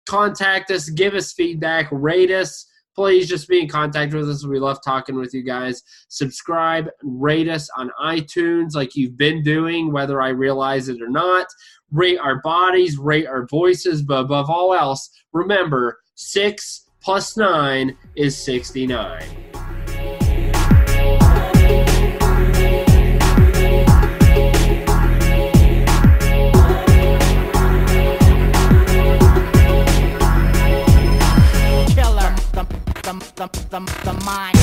Contact us. Give us feedback. Rate us. Please just be in contact with us. We love talking with you guys. Subscribe, rate us on iTunes like you've been doing, whether I realize it or not. Rate our bodies, rate our voices, but above all else, remember, 6 + 9 is 69. The mind.